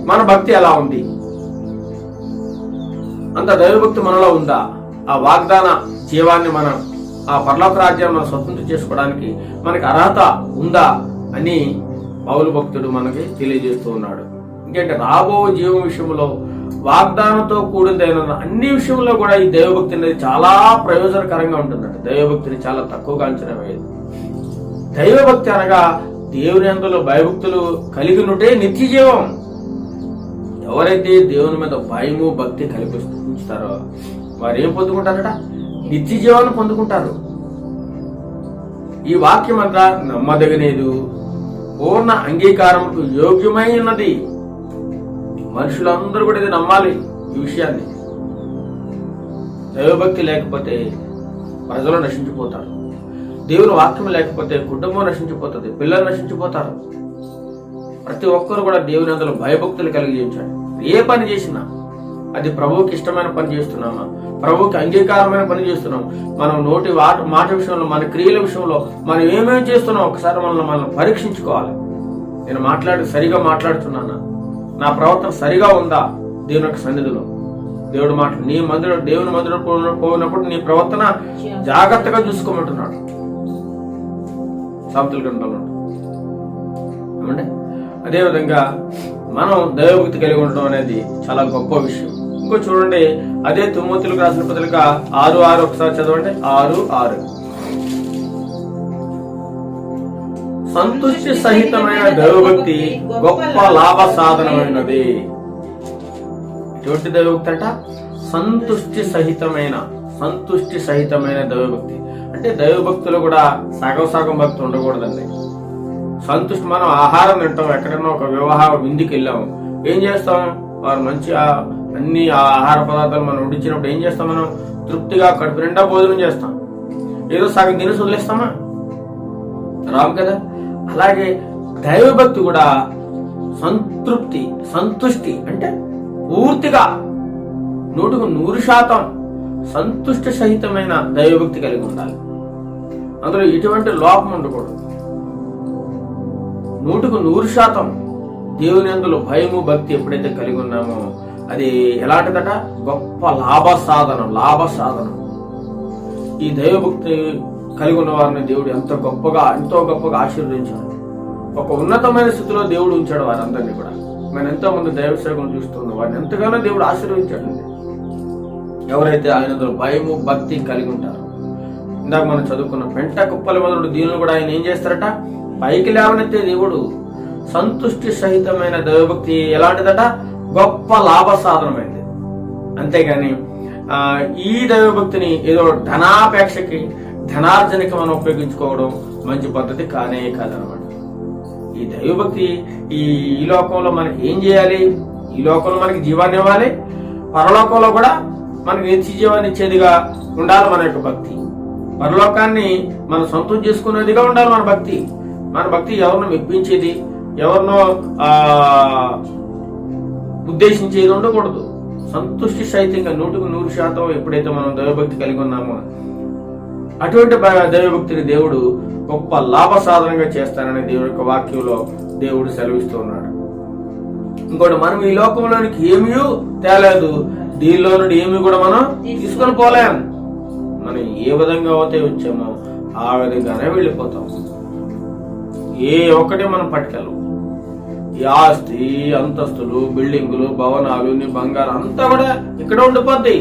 మన భక్తి ఎలా ఉంది? అంత దైవభక్తి మనలో ఉందా? ఆ వాగ్దాన జీవాన్ని మనం ఆ పరలోక రాజ్యాన్ని మనం స్వతంత్రం చేసుకోవడానికి మనకి అర్హత ఉందా అని పౌలు భక్తుడు మనకి తెలియజేస్తూ ఉన్నాడు. ఎందుకంటే రాబో జీవం విషయంలో వాగ్దానంతో కూడిన అన్ని విషయంలో కూడా ఈ దైవభక్తి అనేది చాలా ప్రయోజనకరంగా ఉంటుందంట. దైవభక్తిని చాలా తక్కువగా అంచనా వేయదు. దైవభక్తి అనగా దేవుని యందు భయభక్తులు కలిగి ఉంటే నిత్య జీవం. ఎవరైతే దేవుని మీద భయము భక్తి కలిగి ఉంచుతారో వారు ఏం పొందుకుంటారట? నిత్య జీవాన్ని పొందుకుంటారు. ఈ వాక్యం అంతా నమ్మదగినది, పూర్ణ అంగీకారంకు యోగ్యమై ఉన్నది. మనుషులందరూ కూడా ఇది నమ్మాలి. ఈ విషయాన్ని దైవభక్తి లేకపోతే ప్రజలు నశించిపోతారు. దేవుని వాక్యం లేకపోతే కుటుంబం నశించిపోతుంది, పిల్లలు నశించిపోతారు. ప్రతి ఒక్కరు కూడా దేవుని అందులో భయభక్తులు కలిగించాడు. ఏ పని చేసినా అది ప్రభువుకి ఇష్టమైన పని చేస్తున్నామా, ప్రభువుకి అంగీకారమైన పని చేస్తున్నాం, మనం నోటి మాట విషయంలో, మన క్రియల విషయంలో మనం ఏమేమి చేస్తున్నాం ఒకసారి మనం పరీక్షించుకోవాలి. నేను సరిగా మాట్లాడుతున్నానా, నా ప్రవర్తన సరిగా ఉందా దేవుని యొక్క సన్నిధిలో? దేవుడు మాట నీ మందిరం, దేవుని మందిరం పోయినప్పుడు నీ ప్రవర్తన జాగ్రత్తగా చూసుకోమంటున్నాడు సామెతల గ్రంథంలో. ఏమంటే అదేవిధంగా మనం దైవభక్తి కలిగి ఉండడం అనేది చాలా గొప్ప విషయం. ఇంకో చూడండి, అదే తిమోతిలకు రాసిన పత్రిక 6:6 ఒకసారి చదవండి. 6:6 సంతుష్టి సహితమైన దైవభక్తి గొప్ప లాభ సాధనమైనది. ఎటువంటి దైవభక్తి అంట? సంతుష్టి సహితమైన దైవభక్తి. అంటే దైవభక్తులు కూడా సగం భక్తి ఉండకూడదండి. సంతుష్టి, మనం ఆహారం తింటాం, ఎక్కడైనా ఒక వివాహ విందుకి వెళ్ళాము, ఏం చేస్తాం? వారు మంచి అన్ని ఆహార పదార్థాలు మనం వండించినప్పుడు ఏం చేస్తాం? మనం తృప్తిగా కడుపు నిండా భోజనం చేస్తాం. ఏదో సగం తిని వదిలేస్తామా? రాము కదా. అలాగే దైవభక్తి కూడా సంతుష్టి అంటే పూర్తిగా 100% సంతుష్టి సహితమైన దైవభక్తి కలిగి ఉండాలి. అందులో ఎటువంటి లోపం ఉండకూడదు. 100% దేవుని యందు భయము భక్తి ఎప్పుడైతే కలిగి ఉన్నామో అది ఎలాంటిదట? గొప్ప లాభ సాధనం. ఈ దైవభక్తి కలిగి ఉన్న వారిని దేవుడు ఎంతో గొప్పగా ఆశీర్వదించాడు. ఒక ఉన్నతమైన స్థితిలో దేవుడు ఉంచాడు వారందరినీ కూడా. మనం ఎంతో మంది దైవ సేవకులను చూస్తున్నాం, వారిని ఎంతగానో దేవుడు ఆశీర్వదించాడు. ఎవరైతే ఆయన భయము భక్తి కలిగి ఉంటారో, ఇందాక మనం చదువుకున్న పెంట కుప్పల మొదలు దీనిని కూడా ఆయన ఏం చేస్తారట? పైకి లేవనెత్తే దేవుడు. సంతుష్టి సహితమైన దైవభక్తి ఎలాంటిదట? గొప్ప లాభ సాధనమైంది. అంతేగాని ఈ దైవభక్తిని ఏదో ధనాపేక్షకి, ధనార్జనకి మనం ఉపయోగించుకోవడం మంచి పద్ధతి కానే కాదనమాట. ఈ దైవభక్తి ఈ లోకంలో మనకి ఏం చేయాలి? ఈ లోకంలో మనకి జీవాన్ని ఇవ్వాలి, పరలోకంలో కూడా మనకి నిత్య జీవాన్ని ఇచ్చేదిగా ఉండాలి మన యొక్క భక్తి. పరలోకాన్ని మనం సొంతం చేసుకునేదిగా ఉండాలి మన భక్తి. మన భక్తి ఎవరినో మెప్పించేది, ఎవరినో ఉద్దేశించేది ఉండకూడదు. సంతుష్టి సహితంగా 100% ఎప్పుడైతే మనం దైవభక్తి కలిగి ఉన్నామో అటువంటి దైవభక్తిని దేవుడు గొప్ప లాభ సాధనంగా చేస్తానని దేవుడి యొక్క వాక్యంలో దేవుడు సెలవిస్తూ ఉన్నాడు. ఇంకోటి, మనం ఈ లోకంలోనికి ఏమీ తేలేదు, దీనిలో నుండి ఏమీ కూడా మనం తీసుకొని పోలేం. మనం ఏ విధంగా అయితే వచ్చామో ఆ విధంగానే వెళ్ళిపోతాం. ఏ ఒక్కటి మనం పట్టుకెళ్ళం. ఈ ఆస్తి, అంతస్తులు, బిల్డింగులు, భవనాలు, నీ బంగారం అంతా కూడా ఇక్కడ ఉండిపోద్ది.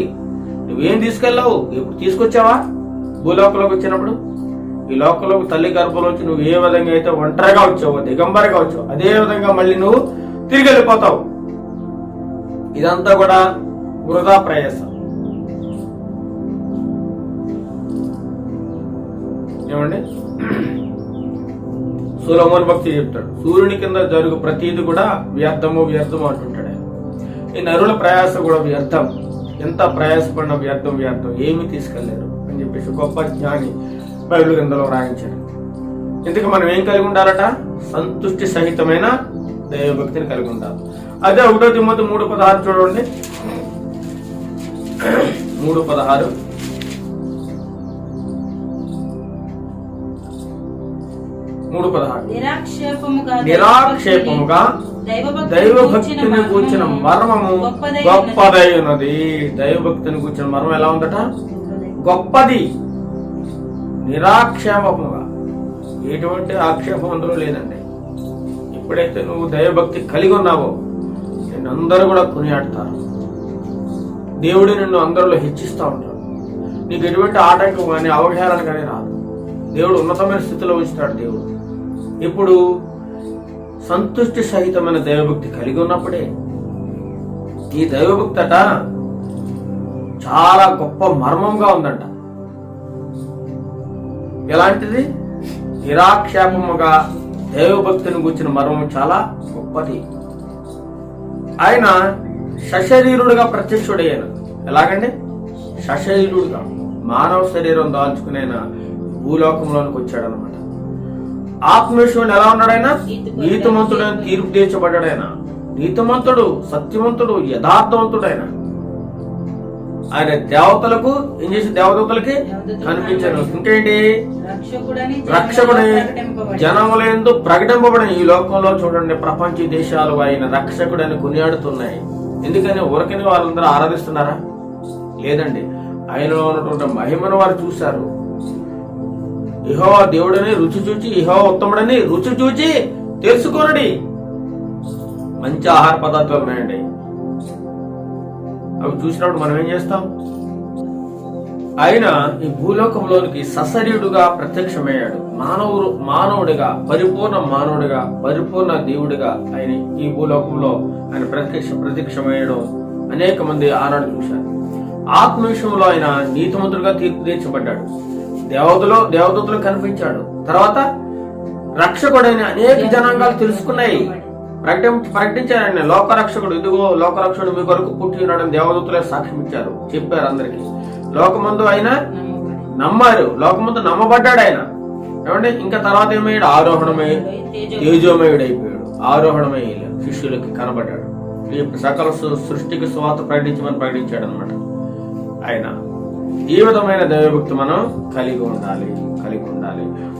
నువ్వేం తీసుకెళ్ళావు? ఎప్పుడు తీసుకొచ్చావా? భూలోకంలోకి వచ్చినప్పుడు ఈ లోకంలోకి తల్లి గర్భంలోంచి నువ్వు ఏ విధంగా అయితే ఒంటరిగా వచ్చావో, దిగంబరిగా వచ్చావు, అదే విధంగా మళ్ళీ నువ్వు తిరిగి వెళ్ళిపోతావు. ఇదంతా కూడా వృధా ప్రయాసం. ఏమండి, సొలొమోను భక్తి చెప్తాడు, సూర్యుని కింద జరుగు ప్రతిది కూడా వ్యర్థము అంటుంటాడు. ఈ నరుల ప్రయాస కూడా వ్యర్థం. ఎంత ప్రయాసపడిన వ్యర్థం, ఏమీ తీసుకెళ్లేరు అని చెప్పేసి గొప్ప జ్ఞాని బైబిల్ గ్రంథంలో రాయించాడు. ఇందుకు మనం ఏం కలిగి ఉండాలట? సంతుష్టి సహితమైన దైవభక్తిని కలిగి ఉండాలి. అదే 1 తిమోతి 3:16 చూడండి. 3:16 నిరాక్షేపముగా దైవభక్తిని కూర్చిన మర్మము గొప్పదై ఉన్నది. దైవభక్తిని కూర్చిన మర్మం ఎలా ఉందట? గొప్పది. నిరాక్షేపముగా, ఎటువంటి ఆక్షేపం అందులో లేదండి. ఎప్పుడైతే నువ్వు దైవభక్తి కలిగి ఉన్నావో నిన్ను అందరూ కూడా కొనియాడతారు. దేవుడు నిన్ను అందరిలో హెచ్చిస్తూ ఉంటాడు. నీకు ఎటువంటి ఆటంకం కానీ అవహేళన కానీ రాదు. దేవుడు ఉన్నతమైన స్థితిలో ఉంచుతాడు. దేవుడు ఇప్పుడు సంతుష్టి సహితమైన దైవభక్తి కలిగి ఉన్నప్పుడే ఈ దైవభక్తి అట చాలా గొప్ప మర్మంగా ఉందంట. ఎలాంటిది? నిరాక్షేపముగా దైవభక్తిని కూర్చిన మర్మం చాలా గొప్పది. ఆయన సశరీరుడుగా ప్రత్యక్షుడయ్యాను. ఎలాగండి? సశరీరుడుగా మానవ శరీరం దాల్చుకుని ఆయన భూలోకంలోనికి వచ్చాడు అనమాట. ఆత్మవిశ్వాన్ని ఎలా ఉన్నాడు ఆయన? నీతిమంతుడైన, తీర్పు తీర్చబడ్డాడు ఆయన. నీతిమంతుడు, సత్యవంతుడు, యథార్థవంతుడు ఆయన. ఆయన దేవతలకు ఏం చేసి దేవదూతలకి కనిపించాను. ఇంకేంటి? రక్షకుడని జనములందు ప్రకటింపబడిన ఈ లోకంలో చూడండి, ప్రపంచ దేశాలు ఆయన రక్షకుడని కొనియాడుతున్నాయి. ఎందుకని? ఊరకని వాళ్ళందరూ ఆరాధిస్తున్నారా? లేదండి. ఆయనలో ఉన్నటువంటి మహిమను వారు చూశారు. యెహోవా దేవుడని రుచి చూచి, యెహోవా ఉత్తముడని రుచి చూచి తెలుసుకోనడి. మంచి ఆహార పదార్థాలు ఉన్నాయండి. అవి చూసినప్పుడు మనం ఏం చేస్తాం? ఆయన ఈ భూలోకంలోనికి సశరీరుడుగా ప్రత్యక్షమయ్యాడు. మానవుడిగా, పరిపూర్ణ మానవుడిగా, పరిపూర్ణ దేవుడిగా ఆయన ఈ భూలోకంలో ఆయన ప్రత్యక్షమయ్యడం అనేక మంది ఆనాడు చూశారు. ఆత్మ విషయంలో ఆయన నీతిమంతుడుగా తీర్పు తీర్చబడ్డాడు. దేవదూతలు కనిపించాడు. తర్వాత రక్షకుడైన అనేక జనాంగాలు తెలుసుకున్నాయి, ప్రకటించారు. ఆయన లోకరక్షకుడు, ఇదిగో లోకరక్షకుడు మీ కొరకు పుట్టి ఉన్నాడని దేవదూతలే సాక్ష్యం ఇచ్చారు, చెప్పారు అందరికి. లోకమందు ఆయన నమ్మారు, లోకమందు నమ్మబడ్డాడు ఆయన. ఏమంటే ఇంకా తర్వాత ఏమయ్యాడు? ఆరోహణమై తేజోమయుడు అయిపోయాడు. ఆరోహణమై శిష్యులకి కనబడ్డాడు. ఈ సకల సృష్టికి సువార్త ప్రకటించాడు అనమాట ఆయన. ఈ విధమైన దైవభక్తి మనం కలిగి ఉండాలి.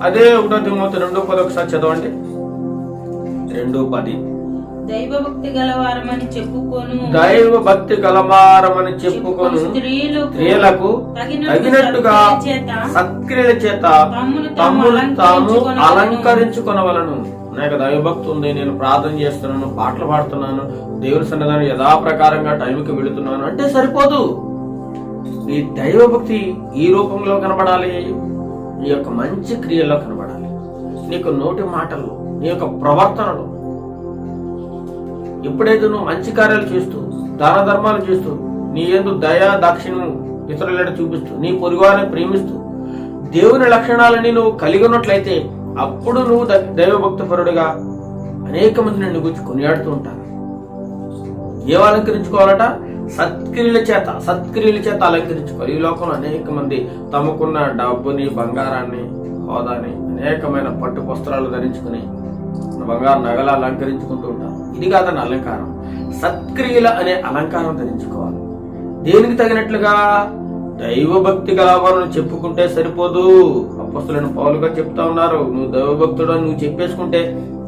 అదే 1 తిమోతి 2:10 ఒకసారి చదవండి. 2:10. దైవభక్తి గలవారమని చెప్పుకొను స్త్రీలకు తగినట్టుగా సత్క్రియల చేత తమ్మును తాము అలంకరించుకొనవలను. నాకు దైవభక్తి ఉంది, నేను ప్రార్థన చేస్తున్నాను, పాటలు పాడుతున్నాను, దేవుని సన్నిధానం యథాప్రకారంగా టైంకి వెళుతున్నాను అంటే సరిపోదు. నీ దైవభక్తి ఈ రూపంలో కనబడాలి, నీ యొక్క మంచి క్రియల్లో కనబడాలి, నీకు నోటి మాటలు, నీ యొక్క ప్రవర్తనలు. ఎప్పుడైతే నువ్వు మంచి కార్యాలు చేస్తూ, దాన ధర్మాలు చేస్తూ, నీ యందు దయా దాక్షిణ్యం ఇతరుల చూపిస్తూ, నీ పొరుగువారిని ప్రేమిస్తూ, దేవుని లక్షణాలని నువ్వు కలిగి ఉన్నట్లయితే అప్పుడు నువ్వు దైవభక్తి పరుడుగా అనేక మంది నిన్ను గురించి కొనియాడుతూ ఉంటారు. ఏం అలంకరించుకోవాలట? సత్క్రియల చేత అలంకరించుకోవాలి. ఈ లోకంలో అనేక మంది తమకున్న డబ్బుని, బంగారాన్ని, హోదాని, అనేకమైన పట్టు వస్త్రాలు ధరించుకుని బంగారు నగలు అలంకరించుకుంటూ ఉంటారు. ఇది కాదని అలంకారం. సత్క్రియల అనే అలంకారం ధరించుకోవాలి. దేనికి తగినట్లుగా? దైవభక్తి గలవారు చెప్పుకుంటే సరిపోదు. అపొస్తలుడైన పౌలు గారు చెప్తా ఉన్నారు, నువ్వు దైవభక్తుడు అని నువ్వు చెప్పేసుకుంటే,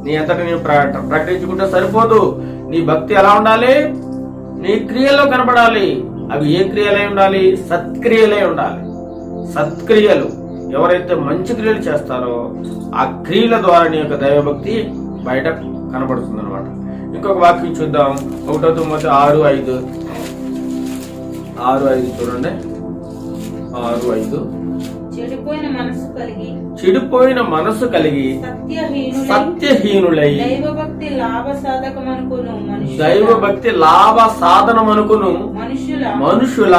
నీ అంతటా నేను ప్రకటించుకుంటే సరిపోదు. నీ భక్తి ఎలా ఉండాలి? నీ క్రియల్లో కనబడాలి. అవి ఏ క్రియలై ఉండాలి? సత్క్రియలై ఉండాలి. సత్క్రియలు. ఎవరైతే మంచి క్రియలు చేస్తారో ఆ క్రియల ద్వారా నీ యొక్క దైవభక్తి బయట కనబడుతుంది అనమాట. ఇంకొక వాక్యం చూద్దాం. 1 తిమోతి 6:5 చూడండి. 6:5. చెడిపోయిన మనసు కలిగి సత్యహీనులై దైవభక్తి లాభ సాధనమనుకును మనుషుల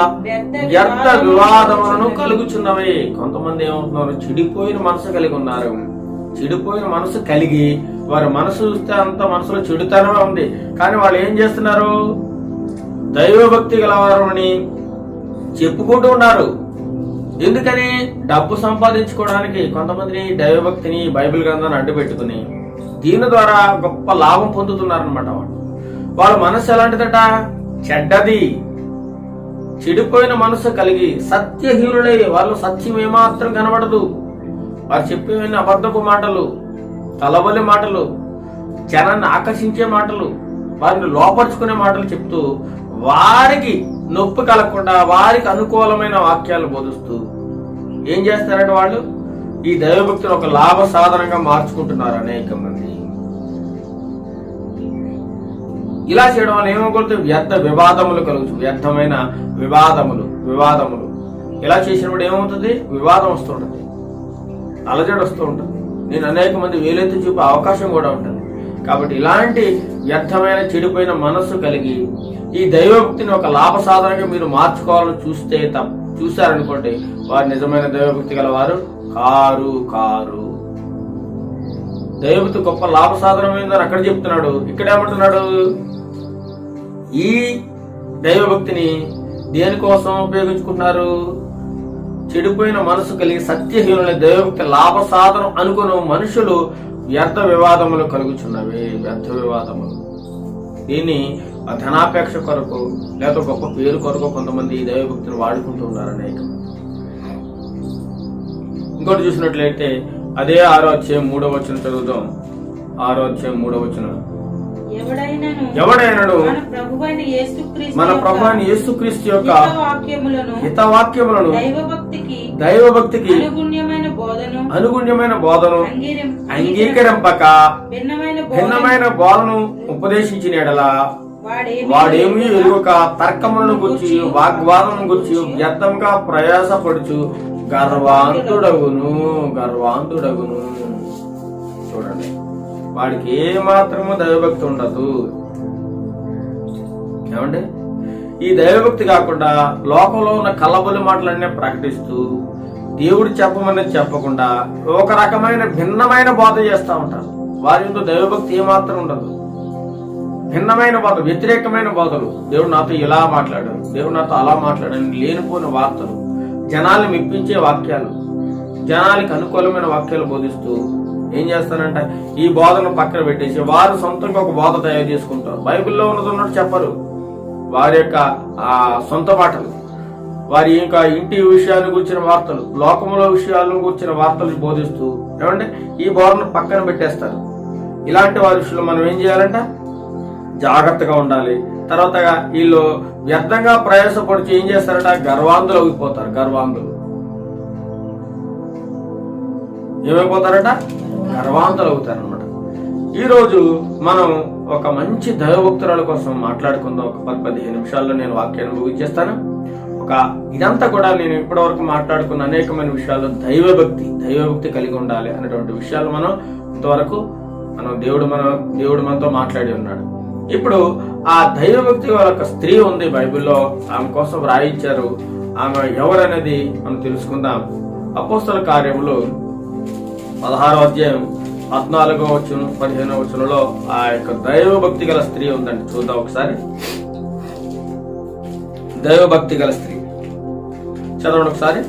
వ్యర్థ వివాదములను కలుగుచున్నవి. కొంతమంది ఏమవుతున్నారు? చెడిపోయిన మనసు కలిగి ఉన్నారు. చెడిపోయిన మనసు కలిగి వారి మనసు చూస్తే అంత మనసులో చెడుతనమే ఉంది. కానీ వాళ్ళు ఏం చేస్తున్నారు? దైవభక్తి గలవారని చెప్పుకుంటూ ఉన్నారు. ఎందుకని? డబ్బు సంపాదించుకోవడానికి. కొంతమంది దైవభక్తిని, బైబిల్ గ్రంథాన్ని అడ్డు పెట్టుకుని దీని ద్వారా గొప్ప లాభం పొందుతున్నారనమాట. వాళ్ళ మనసు ఎలాంటిదట? చెడ్డది. చెడిపోయిన మనసు కలిగి సత్యహీనులై, వాళ్ళు సత్యం ఏమాత్రం కనబడదు. వారు చెప్పేవన్నీ అబద్ధపు మాటలు, కలబలి మాటలు, జనాన్ని ఆకర్షించే మాటలు, వారిని లోపరుచుకునే మాటలు చెప్తూ వారికి నొప్పి కలగకుండా వారికి అనుకూలమైన వాక్యాలు బోధిస్తూ ఏం చేస్తారంటే వాళ్ళు ఈ దైవభక్తిని ఒక లాభ సాధనంగా మార్చుకుంటున్నారు అనేక మంది. ఇలా చేయడం వల్ల ఏమవుతుంది? వ్యర్థ వివాదములు కలుగుతుంది. వ్యర్థమైన వివాదములు ఇలా చేసినప్పుడు ఏమవుతుంది? వివాదం వస్తూ ఉంటుంది, అలజడి వస్తూ ఉంటుంది. నేను అనేక మంది వేలెత్తి చూపే అవకాశం కూడా ఉంటుంది. కాబట్టి ఇలాంటి వ్యర్థమైన చెడిపోయిన మనస్సు కలిగి ఈ దైవభక్తిని ఒక లాభ సాధనంగా మీరు మార్చుకోవాలని చూశారనుకోండి, వారు నిజమైన దైవభక్తి గల వారు కారు. దైవభక్తి గొప్ప లాభ సాధనమైందని అక్కడ చెప్తున్నాడు. ఇక్కడ ఏమంటున్నాడు? ఈ దైవభక్తిని దేనికోసం ఉపయోగించుకుంటున్నారు? చెడిపోయిన మనసు కలిగి సత్యహీనుల దైవభక్తి లాభ సాధనం అనుకున్న మనుషులు వ్యర్థ వివాదములు కలుగుచున్నవి. వ్యర్థ వివాదములు దీన్ని ధనాపేక్ష కొరకు లేదా గొప్ప పేరు కొరకు కొంతమంది ఈ దైవభక్తిని వాడుకుంటూ ఉన్నారు అనేక. ఇంకోటి చూసినట్లయితే అదే 6వ అధ్యాయం 3వ వచనం చదువుదాం. 6వ అధ్యాయం 3వ వచనం. ఎవడైనను మన ప్రభువైన యేసుక్రీస్తు యొక్క హితవాక్యములను దైవభక్తికి అనుగుణ్యమైన బోధను అంగీకరింపక భిన్నమైన బోధను ఉపదేశించిన ఎడల వాడేమీ ఎరుగక తర్కములను గుర్చి వాగ్వాదమును గుర్చి వ్యర్థంగా ప్రయాసపడుచు గర్వాంతుడగును. చూడండి, వాడికి ఏ మాత్రము దైవభక్తి ఉండదు. ఏమండి? ఈ దైవభక్తి కాకుండా లోకంలో ఉన్న కల్లబొల్లి మాటలన్నీ ప్రకటిస్తూ దేవుడు చెప్పమని చెప్పకుండా ఒక రకమైన భిన్నమైన బోధ చేస్తూ ఉంటారు. వారి యొక్క దైవభక్తి ఏమాత్రం ఉండదు. భిన్నమైన బోధ, వ్యతిరేకమైన బోధలు. దేవుడు నాతో ఇలా మాట్లాడాడు, దేవుడు నాతో అలా మాట్లాడాడు, లేనిపోయిన వార్తలు, జనాలు మెప్పించే వాక్యాలు, జనాలకు అనుకూలమైన వాక్యాలు బోధిస్తూ ఏం చేస్తారంటే ఈ బోధను పక్కన పెట్టేసి వారు సొంతంగా ఒక బోధ తయారు చేసుకుంటారు. బైబిల్లో ఉన్నట్టు చెప్పరు. వారి యొక్క సొంత మాటలు, వారి యొక్క ఇంటి విషయాన్ని గురించిన వార్తలు, లోకంలో విషయాలను గురించిన వార్తలు బోధిస్తూ ఏమంటే ఈ బోధను పక్కన పెట్టేస్తారు. ఇలాంటి వారి విషయంలో మనం ఏం చేయాలంటే జాగ్రత్తగా ఉండాలి. తర్వాత వీళ్ళు వ్యర్థంగా ప్రయాసపడిచి ఏం చేస్తారంట? గర్వాంధులు అయిపోతారు. ఏమైపోతారట? గర్వాంధులు అవుతారు అనమాట. ఈ రోజు మనం ఒక మంచి దైవభక్తురాల కోసం మాట్లాడుకుందాం. ఒక 10-15 నిమిషాల్లో నేను వాక్యాన్ని ముగించేస్తాను. ఇదంతా కూడా నేను ఇప్పటి వరకు మాట్లాడుకున్న అనేకమైన విషయాలు దైవభక్తి కలిగి ఉండాలి అనేటువంటి విషయాలు మనం ఇంతవరకు దేవుడు మనతో మాట్లాడి ఉన్నాడు. ఇప్పుడు ఆ దైవభక్తి ఒక స్త్రీ ఉంది బైబిల్లో, ఆమె కోసం రాయించారు. ఆమె ఎవరనేది మనం తెలుసుకుందాం. అపోస్తల కార్యములు 16వ అధ్యాయం 14వ వచనం 15వ వచనంలో ఆ యొక్క దైవభక్తి గల స్త్రీ ఉందండి. చూద్దాం ఒకసారి. దైవభక్తి గల స్త్రీ చదవండి ఒకసారి.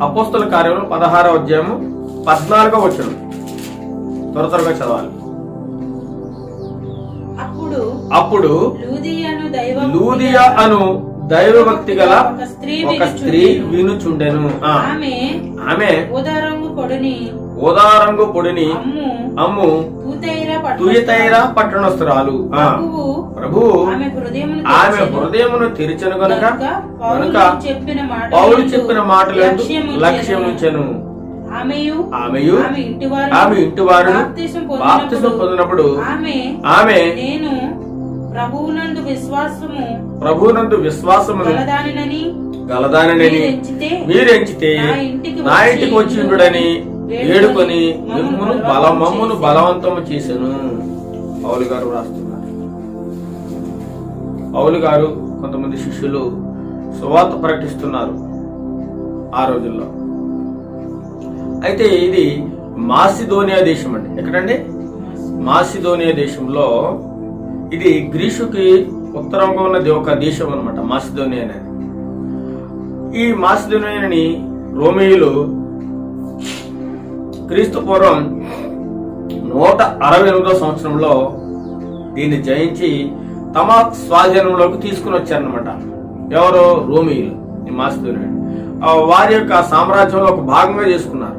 అపోస్తల కార్యములు 16వ అధ్యాయము 14వ వచనం త్వరగా చదవాలి. అప్పుడు లూదియా అను దైవభక్తి గల ఒక స్త్రీ వినుచుండెను. ఆమె ఓదారంగు పొడిని అమ్ము తుయతైరా పట్టణస్థురాలు. ప్రభువు ఆమె హృదయమును తెరిచెను గనుక పౌలు చెప్పిన మాటలను లక్ష్యముంచెను. ఆమెయు ఆమె ఇంటివారు బాప్తిసం పొందినప్పుడు ఆమె ప్రభువునందు విశ్వాసమును గలదానినని మీరెంచితే నా ఇంటికి వచ్చి ఉండుడని వేడుకొని మమ్మును బలవంతము చేశాను. పౌలు గారు రాస్తున్నారు. పౌలు గారు కొంతమంది శిష్యులు సువార్త ప్రకటిస్తున్నారు ఆ రోజుల్లో. అయితే ఇది మాసిదోనియా దేశం అండి. ఎక్కడండి? మాసిదోనియా దేశంలో. ఇది గ్రీసుకి ఉత్తరంగా ఉన్నది ఒక దేశం అనమాట, మాసిదోనియా అనేది. ఈ మాసిదోనియాని రోమియోలు క్రీస్తు పూర్వం 168వ సంవత్సరంలో దీన్ని జయించి తమ స్వాధీనంలోకి తీసుకుని వచ్చారనమాట. ఎవరు? రోమియోలు. ఈ మాసిదోనియా వారి యొక్క సామ్రాజ్యంలో ఒక భాగంగా చేసుకున్నారు.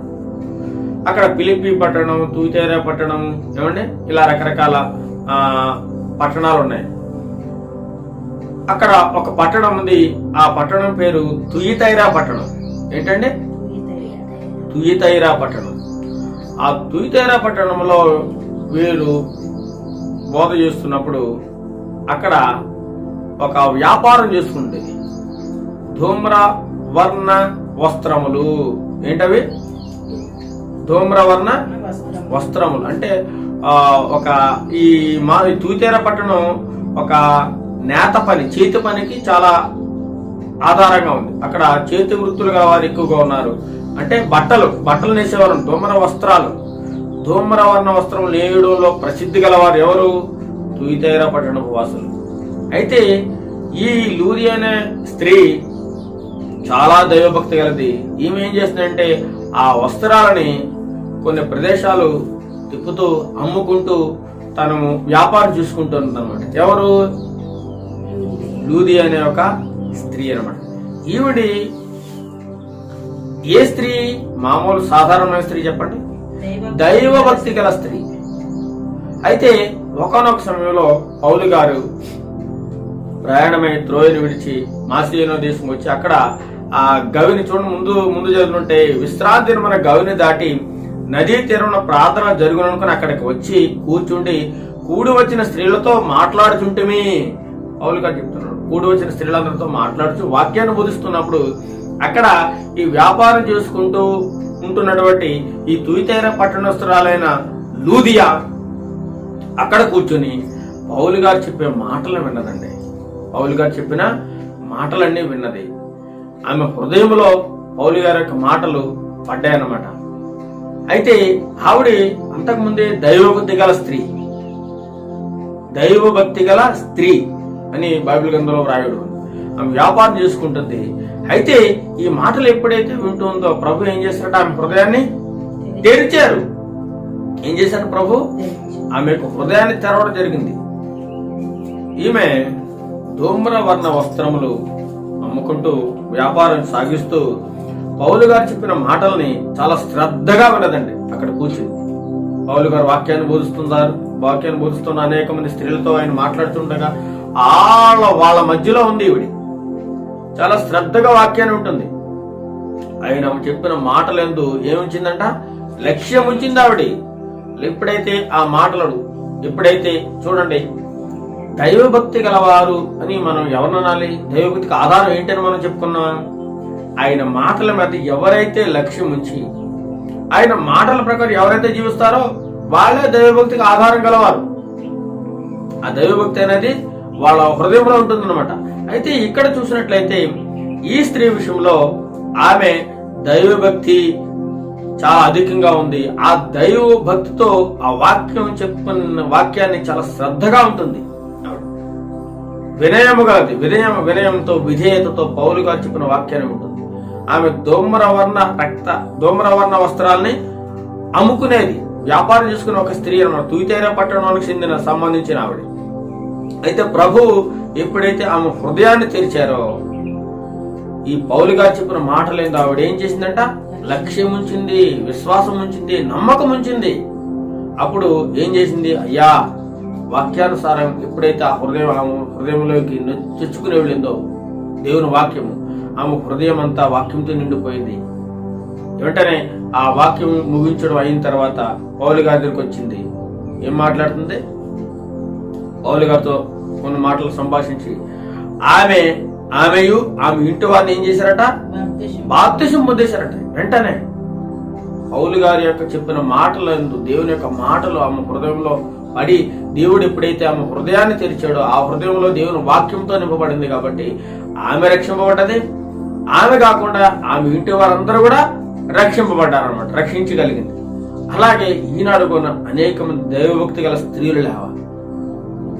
అక్కడ ఫిలిప్పి పట్టణం, తూతైరా పట్టణం, ఏమండి ఇలా రకరకాల పట్టణాలు ఉన్నాయి. అక్కడ ఒక పట్టణం ఉంది. ఆ పట్టణం పేరు తుయతైరా పట్టణం. ఏంటంటే తుయితైరా పట్టణం. ఆ తుయితైరా పట్టణంలో వీరు బోధ చేస్తున్నప్పుడు అక్కడ ఒక వ్యాపారం చేసుకుంటే ధూమ్రవర్ణ వస్త్రములు. ఏంటవి? ధూమ్రవర్ణ వస్త్రములు అంటే ఒక ఈ తుయితైరా పట్టణం ఒక నేత పని, చేతి పనికి చాలా ఆధారంగా ఉంది. అక్కడ చేతి వృత్తులు గల వారు ఎక్కువగా ఉన్నారు. అంటే బట్టలు నేసేవారు. ధూమ్రవర్ణ వస్త్రం నేయడంలో ప్రసిద్ధి గలవారు ఎవరు? తుయితైరా పట్టణపు వాసులు. అయితే ఈ లూది అనే స్త్రీ చాలా దైవభక్తి గలది. ఈమె ఏం చేస్తుందంటే ఆ వస్త్రాలని కొన్ని ప్రదేశాలు తిప్పుతూ అమ్ముకుంటూ తను వ్యాపారం చూసుకుంటుంది అనమాట. ఎవరు? లూది అనే ఒక స్త్రీ అనమాట. ఈవిడి ఏ స్త్రీ? మామూలు సాధారణమైన స్త్రీ చెప్పండి, దైవభక్తి గల స్త్రీ. అయితే ఒకనొక సమయంలో పౌలు గారు ప్రయాణమై త్రోయను విడిచి మాసిదోనియ దేశం వచ్చి అక్కడ ఆ గవిని చూడండి, ముందు చదువుతుంటే విశ్రాంతి దినమున గవిని దాటి నదీ తీరంలో ప్రార్థన జరుగుననుకుని అక్కడికి వచ్చి కూర్చుండి కూడి వచ్చిన స్త్రీలతో మాట్లాడుచుంటిమి. పౌలు గారు చెప్తున్నాడు, కూడి వచ్చిన స్త్రీలందరితో మాట్లాడుచు వాక్యాన్ని బోధిస్తున్నప్పుడు అక్కడ ఈ వ్యాపారం చేసుకుంటూ ఉంటున్నటువంటి ఈ తుయితైరా పట్టణస్థురాలైన లూదియా అక్కడ కూర్చుని పౌలు గారు చెప్పే మాటలు విన్నదండి. పౌలు గారు చెప్పిన మాటలన్నీ విన్నది. ఆమె హృదయంలో పౌలు గారి యొక్క మాటలు పడ్డాయన్నమాట. అయితే ఆవిడ అంతకుముందే దైవభక్తి గల స్త్రీ అని బైబిల్ గ్రంథంలో వ్రాయడు. ఆమె వ్యాపారం చేసుకుంటుంది. అయితే ఈ మాటలు ఎప్పుడైతే వింటుందో ప్రభు ఏం చేశారట? ఆమె హృదయాన్ని తెరిచారు. ఏం చేశారు ప్రభు? ఆమె యొక్క హృదయాన్ని తెరవడం జరిగింది. ఈమె ధూమ్రవర్ణ వస్త్రములు అమ్ముకుంటూ వ్యాపారం సాగిస్తూ పౌలు గారు చెప్పిన మాటల్ని చాలా శ్రద్ధగా వినదండి. అక్కడ కూర్చుని పౌలు గారు వాక్యాన్ని బోధిస్తున్న అనేక మంది స్త్రీలతో ఆయన మాట్లాడుతుండగా వాళ్ళ మధ్యలో ఉంది ఈవిడి. చాలా శ్రద్ధగా వాక్యాన్ని ఉంటుంది. ఆయన చెప్పిన మాటలందు ఏముంచిందంట? లక్ష్యం ఉంచింది ఆవిడ. ఎప్పుడైతే ఆ మాటలు చూడండి, దైవభక్తి గలవారు అని మనం ఎవరినాలి? దైవభక్తికి ఆధారం ఏంటని మనం చెప్పుకున్నాం. ఆయన మాటల మీద ఎవరైతే లక్ష్యం ఉంచి ఆయన మాటల ప్రకారం ఎవరైతే జీవిస్తారో వాళ్ళే దైవభక్తికి ఆధారం గలవారు. ఆ దైవభక్తి అనేది వాళ్ళ హృదయంలో ఉంటుందన్నమాట. అయితే ఇక్కడ చూసినట్లయితే ఈ స్త్రీ విషయంలో ఆమె దైవభక్తి చాలా అధికంగా ఉంది. ఆ దైవభక్తితో ఆ వాక్యాన్ని చాలా శ్రద్ధగా ఉంటుంది. వినయంతో విధేయతతో పౌలు గారు చెప్పిన వాక్యాన్ని ఉంటుంది. ఆమె ధూమ్రవర్ణ వస్త్రాలని అమ్ముకునేది, వ్యాపారం చేసుకునే ఒక స్త్రీ అన్నమాట. తుయితైరా పట్టణానికి సంబంధించిన ఆవిడ. అయితే ప్రభు ఎప్పుడైతే ఆమె హృదయాన్ని తెరిచారో ఈ పౌలు గారు చెప్పిన మాటలేందో ఆవిడ ఏం చేసిందంట? లక్ష్యం ఉంచింది, విశ్వాసం ఉంచింది, నమ్మకం ఉంచింది. అప్పుడు ఏం చేసింది? అయ్యా వాక్యానుసారం ఎప్పుడైతే ఆ హృదయంలోకి తెచ్చుకునే వెళ్ళిందో దేవుని వాక్యము, ఆమె హృదయం అంతా వాక్యంతో నిండిపోయింది. వెంటనే ఆ వాక్యం ముగించడం అయిన తర్వాత పౌలు గారి దగ్గరికి వచ్చింది. ఏం మాట్లాడుతుంది? పౌలు గారితో కొన్ని మాటలు సంభాషించి ఆమెయు ఆమె ఇంటి వారిని ఏం చేశారట? బాప్తిసం పొందేశారట. వెంటనే పౌలు గారి యొక్క చెప్పిన మాటలందు దేవుని యొక్క మాటలు ఆమె హృదయంలో పడి దేవుడు ఎప్పుడైతే ఆమె హృదయాన్ని తెరిచాడో ఆ హృదయంలో దేవుని వాక్యంతో నింపబడింది. కాబట్టి ఆమె రక్షింపబడ్డది. ఆమె కాకుండా ఆమె ఇంటి వారందరూ కూడా రక్షింపబడ్డారనమాట, రక్షించగలిగింది. అలాగే ఈనాడు కూడా అనేక మంది దైవభక్తి గల స్త్రీలు లేవాలి,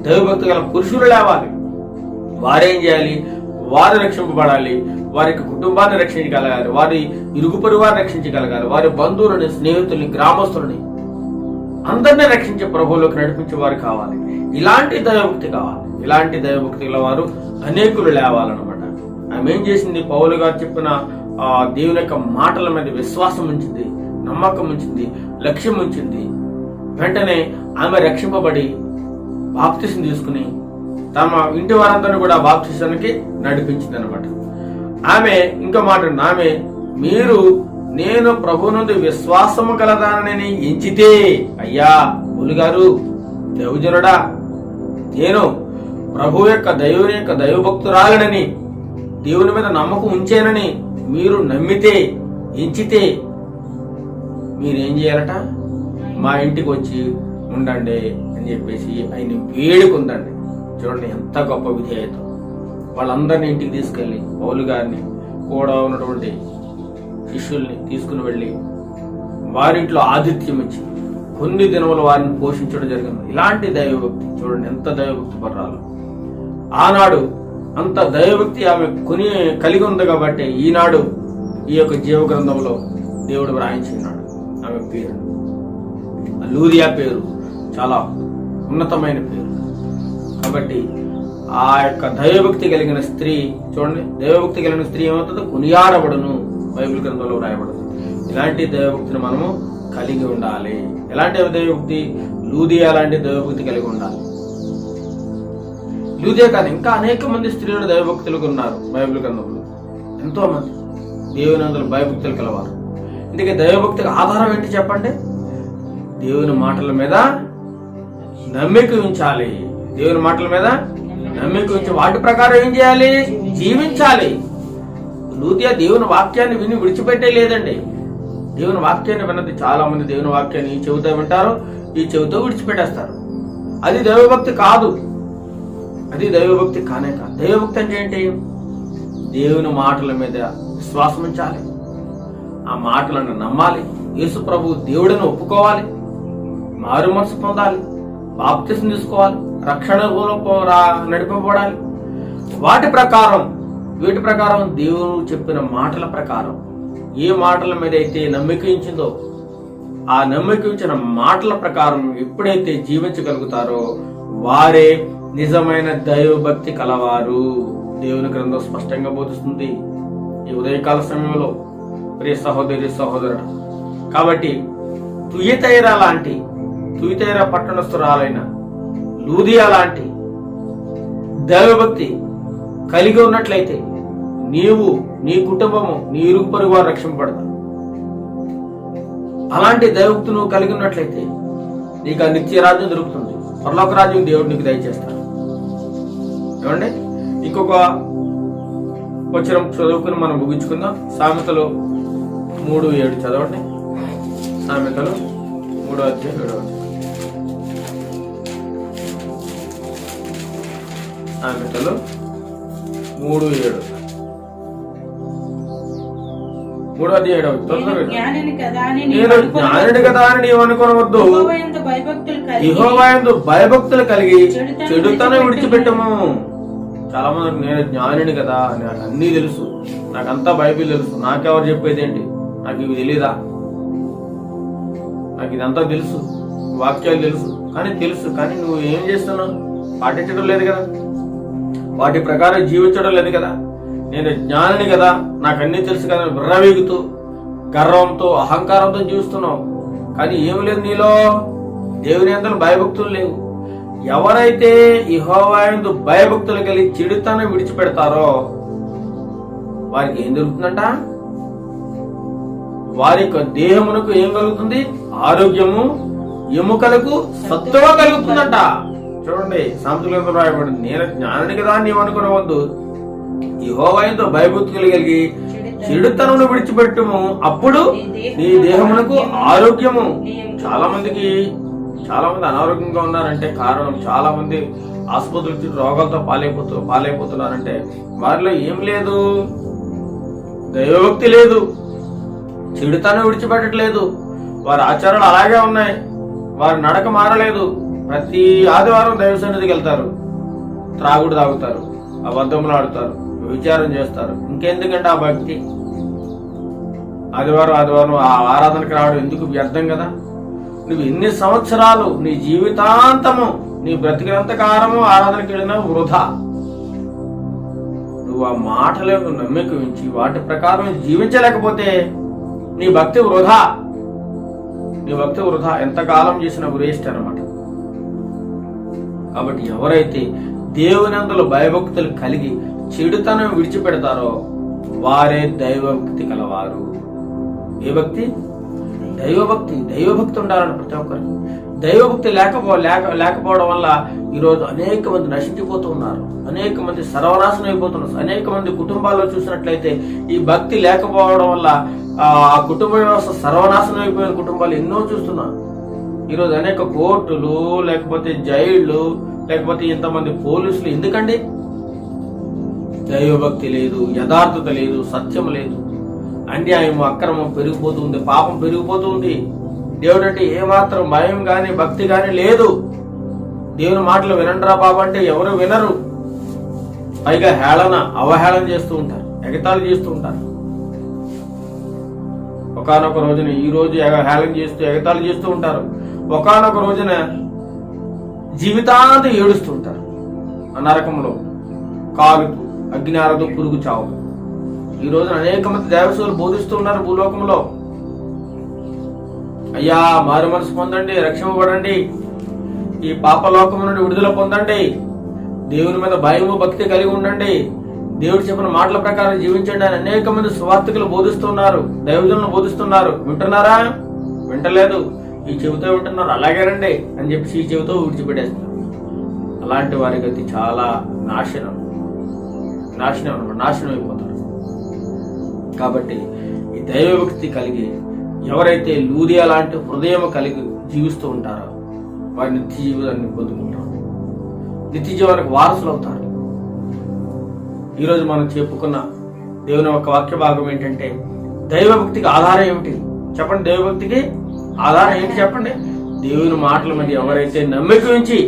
దైవభక్తి గల పురుషులు లేవాలి. వారేం చేయాలి? వారు రక్షింపబడాలి, వారి కుటుంబాన్ని రక్షించగలగాలి, వారి ఇరుగు పొరుగు వారిని రక్షించగలగాలి, వారి బంధువులని, స్నేహితుల్ని, గ్రామస్తులని అందరినీ రక్షించే ప్రభువులోకి నడిపించే వారు కావాలి. ఇలాంటి దైవభక్తి కావాలి. ఇలాంటి దైవభక్తి గల వారు అనేకులు లేవాలన్నమాట. ఆమె ఏం చేసింది? పౌలు గారు చెప్పిన దేవుని యొక్క మాటల మీద విశ్వాసం ఉంచింది, నమ్మకం ఉంచింది, లక్ష్యం ఉంచింది. వెంటనే ఆమె రక్షింపబడి బాప్తిసం తీసుకుని తమ ఇంటి వారందరూ కూడా బాప్తిసానికి నడిపించింది అనమాట. ఆమె ఇంకో మాట, ఆమె మీరు నేను ప్రభు నుండి విశ్వాసము కలదానని ఎంచితే, అయ్యా పౌలు గారు, దైవజనుడా, నేను ప్రభు యొక్క దైవభక్తురాలనని, దేవుని మీద నమ్మకం ఉంచేనని మీరు నమ్మితే, ఎంచితే, మీరేం చేయాలట? మా ఇంటికి వచ్చి ఉండండి అని చెప్పేసి ఆయన వేడుకుందండి. చూడండి ఎంత గొప్ప విధేయత. వాళ్ళందరినీ ఇంటికి తీసుకెళ్లి పౌలు గారిని కూడా ఉన్నటువంటి శిష్యుల్ని తీసుకుని వెళ్ళి వారింట్లో ఆతిథ్యం ఇచ్చి కొన్ని దినములు వారిని పోషించడం జరిగింది. ఇలాంటి దైవభక్తి చూడండి, ఎంత దైవభక్తి పర్రాలు. ఆనాడు అంత దైవభక్తి ఆమె కలిగి ఉంది కాబట్టి ఈనాడు ఈ యొక్క జీవ గ్రంథంలో దేవుడు వ్రాయించున్నాడు. ఆమె పేరు లూదియా పేరు చాలా ఉన్నతమైన పేరు. కాబట్టి ఆ యొక్క దైవభక్తి కలిగిన స్త్రీ, చూడండి, దైవభక్తి కలిగిన స్త్రీ ఏమవుతుందో కొనియాడబడును, బైబిల్ గ్రంథంలో వ్రాయబడుతుంది. ఇలాంటి దైవభక్తిని మనము కలిగి ఉండాలి. ఎలాంటి దైవభక్తి? లూదియా లాంటి దైవభక్తి కలిగి ఉండాలి. లూదియా కాదు, ఇంకా అనేక మంది స్త్రీలు దైవభక్తులకు ఉన్నారు బైబిల్ గ్రంథంలో. ఎంతో మంది దేవుని అందులో భయభక్తులు కలవారు. ఇందుకే దైవభక్తికి ఆధారం ఏంటి చెప్పండి? దేవుని మాటల మీద నమ్మిక ఉంచాలి. దేవుని మాటల మీద నమ్మిక ఉంచి వాటి ప్రకారం ఏం చేయాలి? జీవించాలి. లూదియా దేవుని వాక్యాన్ని విని విడిచిపెట్టే లేదండి. దేవుని వాక్యాన్ని విన్నది చాలా మంది దేవుని వాక్యాన్ని ఈ చెవితో వింటారు, ఈ చెవితో విడిచిపెట్టేస్తారు. అది దైవభక్తి కాదు. అది దైవభక్తి కానే కాదు. దైవభక్తి అంటే ఏంటి? దేవుని మాటల మీద విశ్వాసం ఉంచాలి, ఆ మాటలను నమ్మాలి, యేసు ప్రభు దేవుడిని ఒప్పుకోవాలి, మారు మనసు పొందాలి, బాప్తిసం తీసుకోవాలి, రక్షణలో నడిపబడాలి. వీటి ప్రకారం దేవుడు చెప్పిన మాటల ప్రకారం ఏ మాటల మీద అయితే నమ్మిక ఉంచిందో ఆ నమ్మిక ఉంచిన మాటల ప్రకారం ఎప్పుడైతే జీవించగలుగుతారో వారే నిజమైన దైవభక్తి కలవారు. దేవుని గ్రంథం స్పష్టంగా బోధిస్తుంది ఈ ఉదయకాల సమయంలో. ప్రియ సహోదరి సహోదరుడు, కాబట్టి తుయితైరా పట్టణస్థురాలైన లూదియా లాంటి దైవభక్తి కలిగి ఉన్నట్లయితే నీవు, నీ కుటుంబము, నీ ఇరుగు పొరుగు వారు రక్షింపబడతారు. అలాంటి దైవభక్తి నువ్వు కలిగి ఉన్నట్లయితే నీకు ఆ నిత్య రాజ్యం దొరుకుతుంది. పరలోక రాజ్యం దేవుడు నీకు దయచేస్తాడు. ఏమండి, ఇంకొక వచనం చదువుకుని మనం ముగించుకుందాం. సామెతలు 3:7 చదవండి. సామెతలు 3:7. సామెతలు 3:7. 3:7. నేను జ్ఞానిని కదా అని నీవు అనుకోవద్దు. యెహోవా యందు భయభక్తులు కలిగి చెడుతనం విడిచిపెట్టము. చాలా మంది నేను జ్ఞానిని కదా, నాకు అన్నీ తెలుసు, నాకంతా బైబిల్ తెలుసు, నాకెవరు చెప్పేది ఏంటి, నాకు ఇవి తెలీదా, నాకు ఇదంతా తెలుసు, వాక్యాలు తెలుసు కానీ నువ్వు ఏం చేస్తున్నావు? పాటించడం లేదు కదా, వాటి ప్రకారం జీవించడం లేదు కదా. నేను జ్ఞానిని కదా, నాకు అన్నీ తెలుసు కదా, విర్రవీగుతూ గర్వంతో అహంకారంతో జీవిస్తున్నావు. కానీ ఏమి లేదు నీలో, దేవుని యందు భయభక్తులు లేవు. ఎవరైతే యెహోవా యందు భయభక్తులు కలిగి చెడుతనం విడిచిపెడతారో వారికి ఏం జరుగుతుందంట? వారి యొక్క దేహమునకు ఏం కలుగుతుంది? ఆరోగ్యము, ఎముకలకు సత్తువ కలుగుతుందంట. చూడండి, సామెతలు రాయబడింది, నేను జ్ఞానిని కదా నీవు అనుకునవద్దు, యెహోవా యందు భయభక్తులు కలిగి చెడుతనమును విడిచిపెట్టుము, అప్పుడు నీ దేహమునకు ఆరోగ్యము. చాలా మంది అనారోగ్యంగా ఉన్నారంటే కారణం, చాలా మంది ఆసుపత్రులు రోగాలతో పాలైపోతున్నారంటే వారిలో ఏం లేదు? దైవభక్తి లేదు, చెడుతనం విడిచిపెట్టట్లేదు, వారి ఆచారాలు అలాగే ఉన్నాయి, వారి నడక మారలేదు. ప్రతి ఆదివారం దైవ సన్నిధికి వెళ్తారు, త్రాగుడు తాగుతారు, అబద్ధములు ఆడుతారు, విచారం చేస్తారు. ఇంకెందుకంటే ఆ భక్తి? ఆదివారం ఆ ఆరాధనకి రావడం ఎందుకు? వ్యర్థం కదా. నువ్వు ఎన్ని సంవత్సరాలు, నీ జీవితాంతము, నీ బ్రతికినంత కాలము ఆరాధనకి వెళ్ళినా వృధా. నువ్వు ఆ మాటలకు నమ్మిక ఉంచి వాటి ప్రకారం జీవించలేకపోతే నీ భక్తి వృధా. ఎంతకాలం చేసిన వేస్ట్ అన్నమాట. కాబట్టి ఎవరైతే దేవుని యందు భయభక్తులు కలిగి చెడుతనం విడిచిపెడతారో వారే దైవభక్తి కలవారు. ఏ భక్తి? దైవభక్తి. దైవభక్తి ఉండాలని ప్రతి ఒక్కరికి. దైవభక్తి లేకపోవడం వల్ల ఈరోజు అనేక మంది నశించిపోతూ ఉన్నారు, అనేక మంది సర్వనాశనం అయిపోతున్నారు. అనేక మంది కుటుంబాల్లో చూసినట్లయితే ఈ భక్తి లేకపోవడం వల్ల ఆ కుటుంబ వ్యవస్థ సర్వనాశనం అయిపోయిన కుటుంబాలు ఎన్నో చూస్తున్నాం. ఈరోజు అనేక కోర్టులు, లేకపోతే జైళ్లు, లేకపోతే ఇంతమంది పోలీసులు. ఎందుకండి? దైవభక్తి లేదు, యథార్థత లేదు, సత్యం లేదు, అన్యాయం అక్రమం పెరిగిపోతుంది, పాపం పెరిగిపోతుంది. దేవుడు అంటే ఏమాత్రం భయం గాని భక్తి గాని లేదు. దేవుని మాటలు వినండిరా బాబు అంటే ఎవరు వినరు. పైగా అవహేళన చేస్తూ ఉంటారు, ఎగతాళి చేస్తూ ఉంటారు. ఒకానొక రోజున ఈ రోజు హేళన చేస్తూ ఎగతాళి చేస్తూ ఉంటారు, ఒకానొక రోజున జీవితాంతం ఏడుస్తూ ఉంటారు. ఆ నరకంలో కాలుతూ అగ్ని ఆరదు, పురుగు చావు. ఈ రోజున అనేక మంది దేవసేవలు బోధిస్తూ ఉన్నారు భూలోకంలో. అయ్యా, మారు మనసు పొందండి, రక్షింపబడండి, ఈ పాపలోకం నుండి విడుదల పొందండి, దేవుని మీద భయము భక్తి కలిగి ఉండండి, దేవుడు చెప్పిన మాటల ప్రకారం జీవించండి అని అనేక మంది సువార్తికులు బోధిస్తున్నారు, దైవజనులు బోధిస్తున్నారు. వింటున్నారా? వింటలేదు. ఈ చెవితో వింటున్నారు, అలాగేనండి అని చెప్పి ఈ చెవితో విడిచిపెట్టేస్తున్నారు. అలాంటి వారి గతి చాలా నాశనం అయిపోతారు. కాబట్టి ఈ దైవభక్తి కలిగి ఎవరైతే లూదియా లాంటి హృదయం కలిగి జీవిస్తూ ఉంటారో వారి నిత్య జీవితాన్ని పొందుకుంటారు, నిత్య జీవానికి వారసులు అవుతారు. ఈరోజు మనం చెప్పుకున్న దేవుని యొక్క వాక్య భాగం ఏంటంటే, దైవభక్తికి ఆధారం ఏమిటి చెప్పండి? దైవభక్తికి ఆధారం ఏంటి చెప్పండి? దేవుని మాటల మీద ఎవరైతే నమ్మిక ఉంచి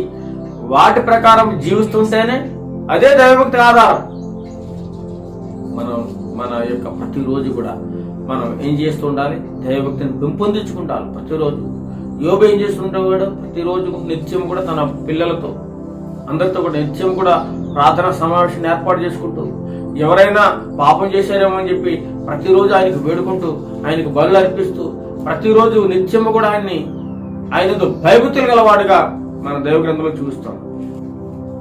వాటి ప్రకారం జీవిస్తుంటేనే అదే దైవభక్తి ఆధారం. మన యొక్క ప్రతిరోజు కూడా మనం ఏం చేస్తూ ఉండాలి? దైవభక్తిని పెంపొందించుకుంటాలి ప్రతిరోజు. యోబు ఏం చేస్తుంటాడు? ప్రతిరోజు నిత్యం కూడా తన పిల్లలతో అందరితో కూడా నిత్యం కూడా ప్రార్థనా సమావేశాన్ని ఏర్పాటు చేసుకుంటూ, ఎవరైనా పాపం చేశారేమో అని చెప్పి ప్రతిరోజు ఆయనకు వేడుకుంటూ, ఆయనకు బలు అర్పిస్తూ, ప్రతిరోజు నిత్యం కూడా ఆయనతో భయభక్తులు గలవాడుగా మన దైవ గ్రంథంలో చూస్తాం.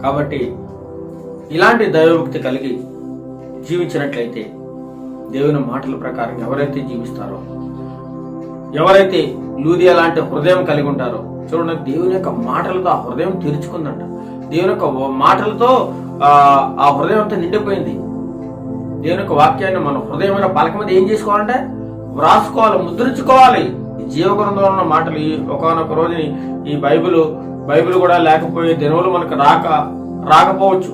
కాబట్టి ఇలాంటి దైవభక్తి కలిగి జీవించినట్లయితే దేవుని మాటల ప్రకారం ఎవరైతే జీవిస్తారో, ఎవరైతే లూదియా లాంటి హృదయం కలిగి ఉంటారో, చూడండి, దేవుని యొక్క మాటలతో ఆ హృదయం తెరుచుకుందంట. దేవుని యొక్క మాటలతో ఆ హృదయం అంతా నిండిపోయింది. దేవుని యొక్క వాక్యాన్ని మన హృదయమైన పలక మీద ఏం చేసుకోవాలంటే వ్రాసుకోవాలి, ముద్రించుకోవాలి. ఈ జీవగ్రంథంలో ఉన్న మాటలు ఒకనొక రోజుని ఈ బైబిల్ కూడా లేకపోయే దినములు మనకు రాకపోవచ్చు,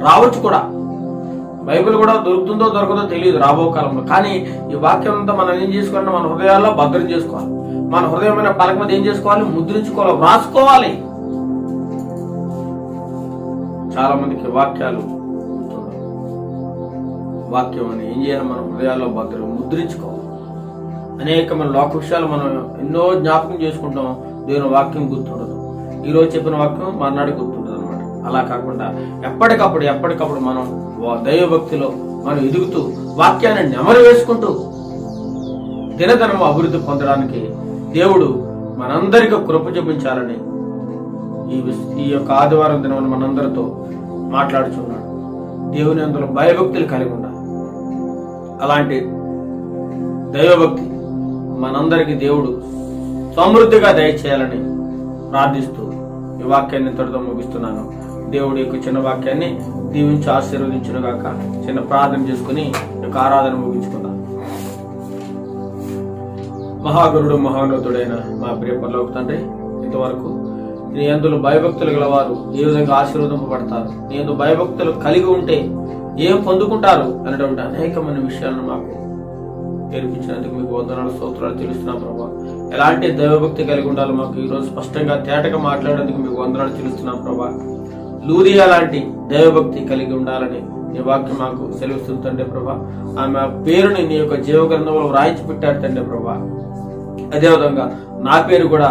రావచ్చు కూడా. బైబిల్ కూడా దొరుకుతుందో దొరకదో తెలియదు రాబో కాలంలో. కానీ ఈ వాక్యం అంతా మనం ఏం చేసుకోవాలంటే మన హృదయాల్లో భద్రం చేసుకోవాలి. మన హృదయమైన పలక మీద ఏం చేసుకోవాలి? ముద్రించుకోవాలి, వ్రాసుకోవాలి. చాలా మందికి వాక్యాలు వాక్యం అని ఏం చేయాలి? మన హృదయాల్లో భద్రం ముద్రించుకోవాలి. అనేకమైన లోక విషయాలు మనం ఎన్నో జ్ఞాపకం చేసుకుంటాం, దేవుని వాక్యం గుర్తుండదు. ఈ రోజు చెప్పిన వాక్యం మర్నాడు గుర్తుండదు అనమాట. అలా కాకుండా ఎప్పటికప్పుడు మనం దైవభక్తిలో మనం ఎదుగుతూ వాక్యాన్ని నెమరు వేసుకుంటూ దినదినము అభివృద్ధి పొందడానికి దేవుడు మనందరికీ కృప చూపించాలని ఈ యొక్క ఆదివారం దినం మనందరితో మాట్లాడుచున్నాడు. దేవుని అందులో భయభక్తులు కలిగి ఉండాలి. అలాంటి దైవభక్తి మనందరికీ దేవుడు సమృద్ధిగా దయచేయాలని ప్రార్థిస్తూ ఈ వాక్యాన్ని ఇంతటితో ముగిస్తున్నాను. దేవుడి యొక్క చిన్న వాక్యాన్ని దీవించి ఆశీర్వదించునుగాక. చిన్న ప్రార్థన చేసుకుని ఈ యొక్క ఆరాధన ముగించుకుందాం. మహాగురుడు మహోన్నతుడైన మా ప్రియ పరలోక తండ్రి, ఇంతవరకు నీ యందు భయభక్తులు గలవారు ఏ విధంగా ఆశీర్వదింపబడతారు, నీ యందు భయభక్తులు కలిగి ఉంటే ఏం పొందుకుంటారు అనేటువంటి అనేకమైన విషయాలను మాకు నేర్పించినందుకు మీకు వందనాలు, స్తోత్రాలు తెలుస్తున్నాం ప్రభావ. ఎలాంటి దైవభక్తి కలిగి ఉండాలో మాకు ఈరోజు స్పష్టంగా తేటగా మాట్లాడేందుకు మీకు వందనాలు తెలుస్తున్నాం ప్రభావ. లూదియా లాంటి దైవభక్తి కలిగి ఉండాలని నీ వాక్యం మాకు సెలవిస్తుంది తండ్రి ప్రభా. ఆమె పేరుని నీ యొక్క జీవ గ్రంథంలో వ్రాయించి పెట్టారు తండ్రి ప్రభా. అదేవిధంగా నా పేరు కూడా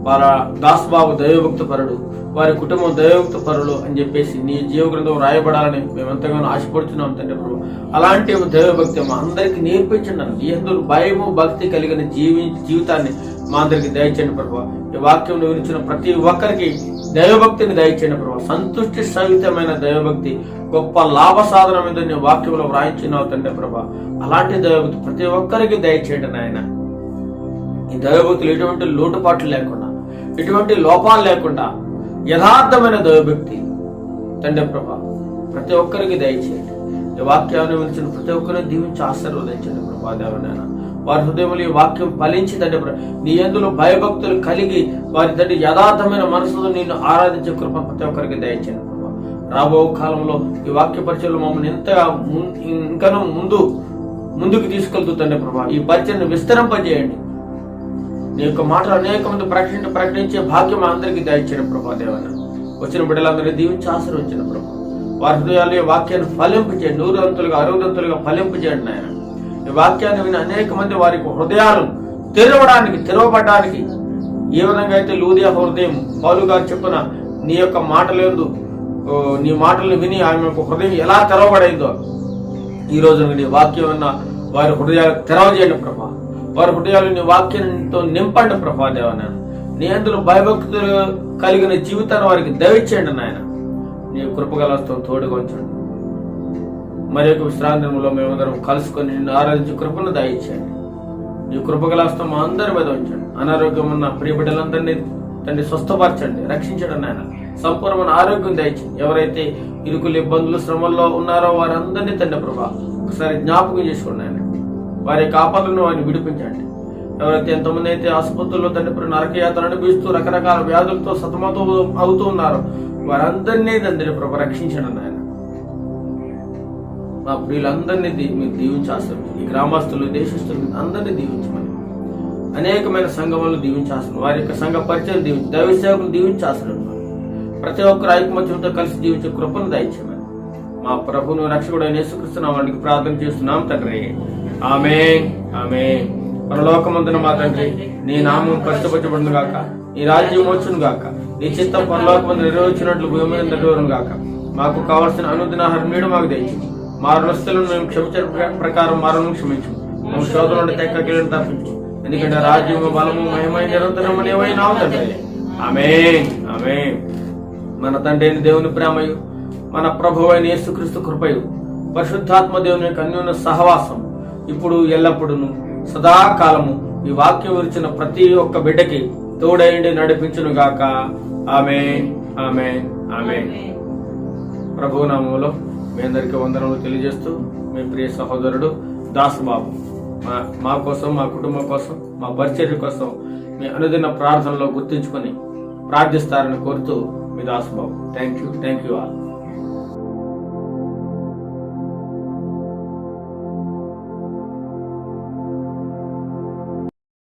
వాళ్ళ దాస్బాబు దైవభక్తి పరుడు, వారి కుటుంబం దైవభక్తి పరులు అని చెప్పేసి నీ జీవ గ్రంథం రాయబడాలని మేము ఎంతగానో ఆశపడుతున్నాం తండ్రి ప్రభు. అలాంటి దైవభక్తి మా అందరికి నేర్పించండి. నీ యందు భయము భక్తి కలిగిన జీవితాన్ని మా అందరికి దయచేయండి ప్రభావ. ఈ వాక్యం వినిచిన ప్రతి ఒక్కరికి దైవభక్తిని దయచేయండి ప్రభావ. సంతుష్టి సహితమైన దైవభక్తి గొప్ప లాభ సాధనం మీద నీ వాక్యంలో వ్రాయించినావు తండ్రి ప్రభా. అలాంటి దైవభక్తి ప్రతి ఒక్కరికి దయచేయండి నాయన. ఈ దైవభక్తులు ఎటువంటి లోటుపాట్లు లేకుండా, ఎటువంటి లోపాలు లేకుండా యథార్థమైన దైవభక్తి తండ్రి ప్రభా ప్రతి ఒక్కరికి దయచేయండి. ఈ వాక్యాన్ని వినిచిన ప్రతి ఒక్కరిని దీవించి ఆశీర్వదించండి ప్రభా. దేవనాయన వారి హృదయంలో ఈ వాక్యం ఫలించి తండ్రి నీ యందులో భయభక్తులు కలిగి వారి తండ్రి యథార్థమైన మనసుతో నిన్ను ఆరాధించే కృప ప్రతి ఒక్కరికి దయచేయండి ప్రభా. రాబో కాలంలో ఈ వాక్య పరిచయంలో మమ్మల్ని ఎంతగా ఇంకనూ ముందుకు తీసుకెళ్తూ తండ్రి ప్రభా ఈ పరిచయను విస్తరింపజేయండి. నీ యొక్క మాటలు అనేక మంది ప్రకటించే భాగ్యం అందరికీ దయచేయండి ప్రభా. దేవన వచ్చిన బిడ్డలందరినీ దీవించి ఆశీర్వదించండి ప్రభా. వారి హృదయాలు ఈ వాక్యాన్ని ఫలింపు చేయండి, 100 60 ఫలింపు చేయండి నాయన. ఈ వాక్యాన్ని విని అనేక మంది వారికి హృదయాలు తెరవబడడానికి ఏ విధంగా అయితే లూదియా హృదయం పౌలు గారు చెప్పిన నీ యొక్క మాటలందు నీ మాటలు విని ఆమె యొక్క హృదయం ఎలా తెరవబడైందో ఈ రోజు నీ వాక్యం విన్న వారి హృదయాలు తెరవజేయండి ప్రభా. వారి హృదయాలు నీ వాక్యంతో నింపండి ప్రభా. దేవన నీ అందులో భయభక్తులు కలిగిన జీవితాన్ని వారికి దయచేయండి నాయన. నీ కృపగలతో తోడుగా ఉంచండి. మరి యొక్క విశ్రాంతిలో మేమందరం కలుసుకొని నిన్ను ఆరాధించి కృపను దయచేయండి. నీ కృపగలస్తం మా అందరి మీద ఉంచండి. అనారోగ్యం ఉన్న ప్రియ బిడ్డలందరినీ తండ్రి స్వస్థపరచండి, రక్షించడం నాయన. సంపూర్ణమైన ఆరోగ్యం దయచేయండి. ఎవరైతే ఇరుకులు ఇబ్బందులు శ్రమల్లో ఉన్నారో వారందరినీ తండ్రి ప్రభా ఒకసారి జ్ఞాపకం చేసుకోండి ఆయన. వారి యొక్క ఆపదలను వారిని విడిపించండి. ఎవరైతే ఎంతమంది అయితే ఆసుపత్రుల్లో తండ్రి నరకయాత్ర అనుభవిస్తూ రకరకాల వ్యాధులతో సతమతం అవుతూ ఉన్నారో వారందరినీ తండ్రి ప్రభా రక్షించండి నాయన. మా ప్రియులందరినీ మీరు దీవించాల్సి, ఈ గ్రామస్తులు దేశస్తులు అందరినీ దీవించమని, అనేకమైన సంఘములను దీవించాల్సిన, వారి యొక్క సంఘ పరిచయం దీవించి, దైవ సేవకులు దీవించాల్సిన, ప్రతి ఒక్కరు ఐకమత్యంతో కలిసి జీవించే కృపను దయచేయమని మా ప్రభువును రక్షకుడైన యేసుక్రీస్తు నామమున ప్రార్థన చేస్తున్నాం తండ్రి. ఆమేన్ ఆమేన్. పరలోకమందున మా తండ్రి, నీ నామం పరిశుద్ధపరచబడును గాక, నీ రాజ్యం వచ్చును గాక, నీ చిత్తం పరలోకమందు నెరవేర్చినట్లు భూమి మీద నెరవేరును గాక. మాకు కావాల్సిన అనుదినాహారం నేడు మాకు దయచేయి. మా రుణస్థులను మేము క్షమించిన ప్రకారం మారును క్షమించు. మేము శోధన నుండి తెక్కకీలను తప్పించు. ఎందుకంటే రాజ్యము బలము మహిమ నిరంతరము నీవైనావు తండ్రి. ఆమేన్ ఆమేన్. మన తండ్రి అయిన దేవుని ప్రేమయు, మన ప్రభువు అయిన యేసుక్రీస్తు కృపయు, పరిశుద్ధాత్మ దేవుని యొక్క అన్యోన్య సహవాసం ఇప్పుడు ఎల్లప్పుడూ సదాకాలము ఈ వాక్యం విరిచిన ప్రతి ఒక్క బిడ్డకి తోడైండి నడిపించును గాక. ఆమేన్ ఆమేన్ ఆమేన్. ప్రభువు నామములో మీ అందరికీ వందనములు తెలియజేస్తూ మీ ప్రియ సహోదరుడు దాసుబాబు మా కోసం, మా కుటుంబం కోసం, మా పరిచర్య కోసం మీ అనుదిన ప్రార్థనలో గుర్తించుకొని ప్రార్థిస్తారని కోరుతూ మీ దాసుబాబు. Thank you all.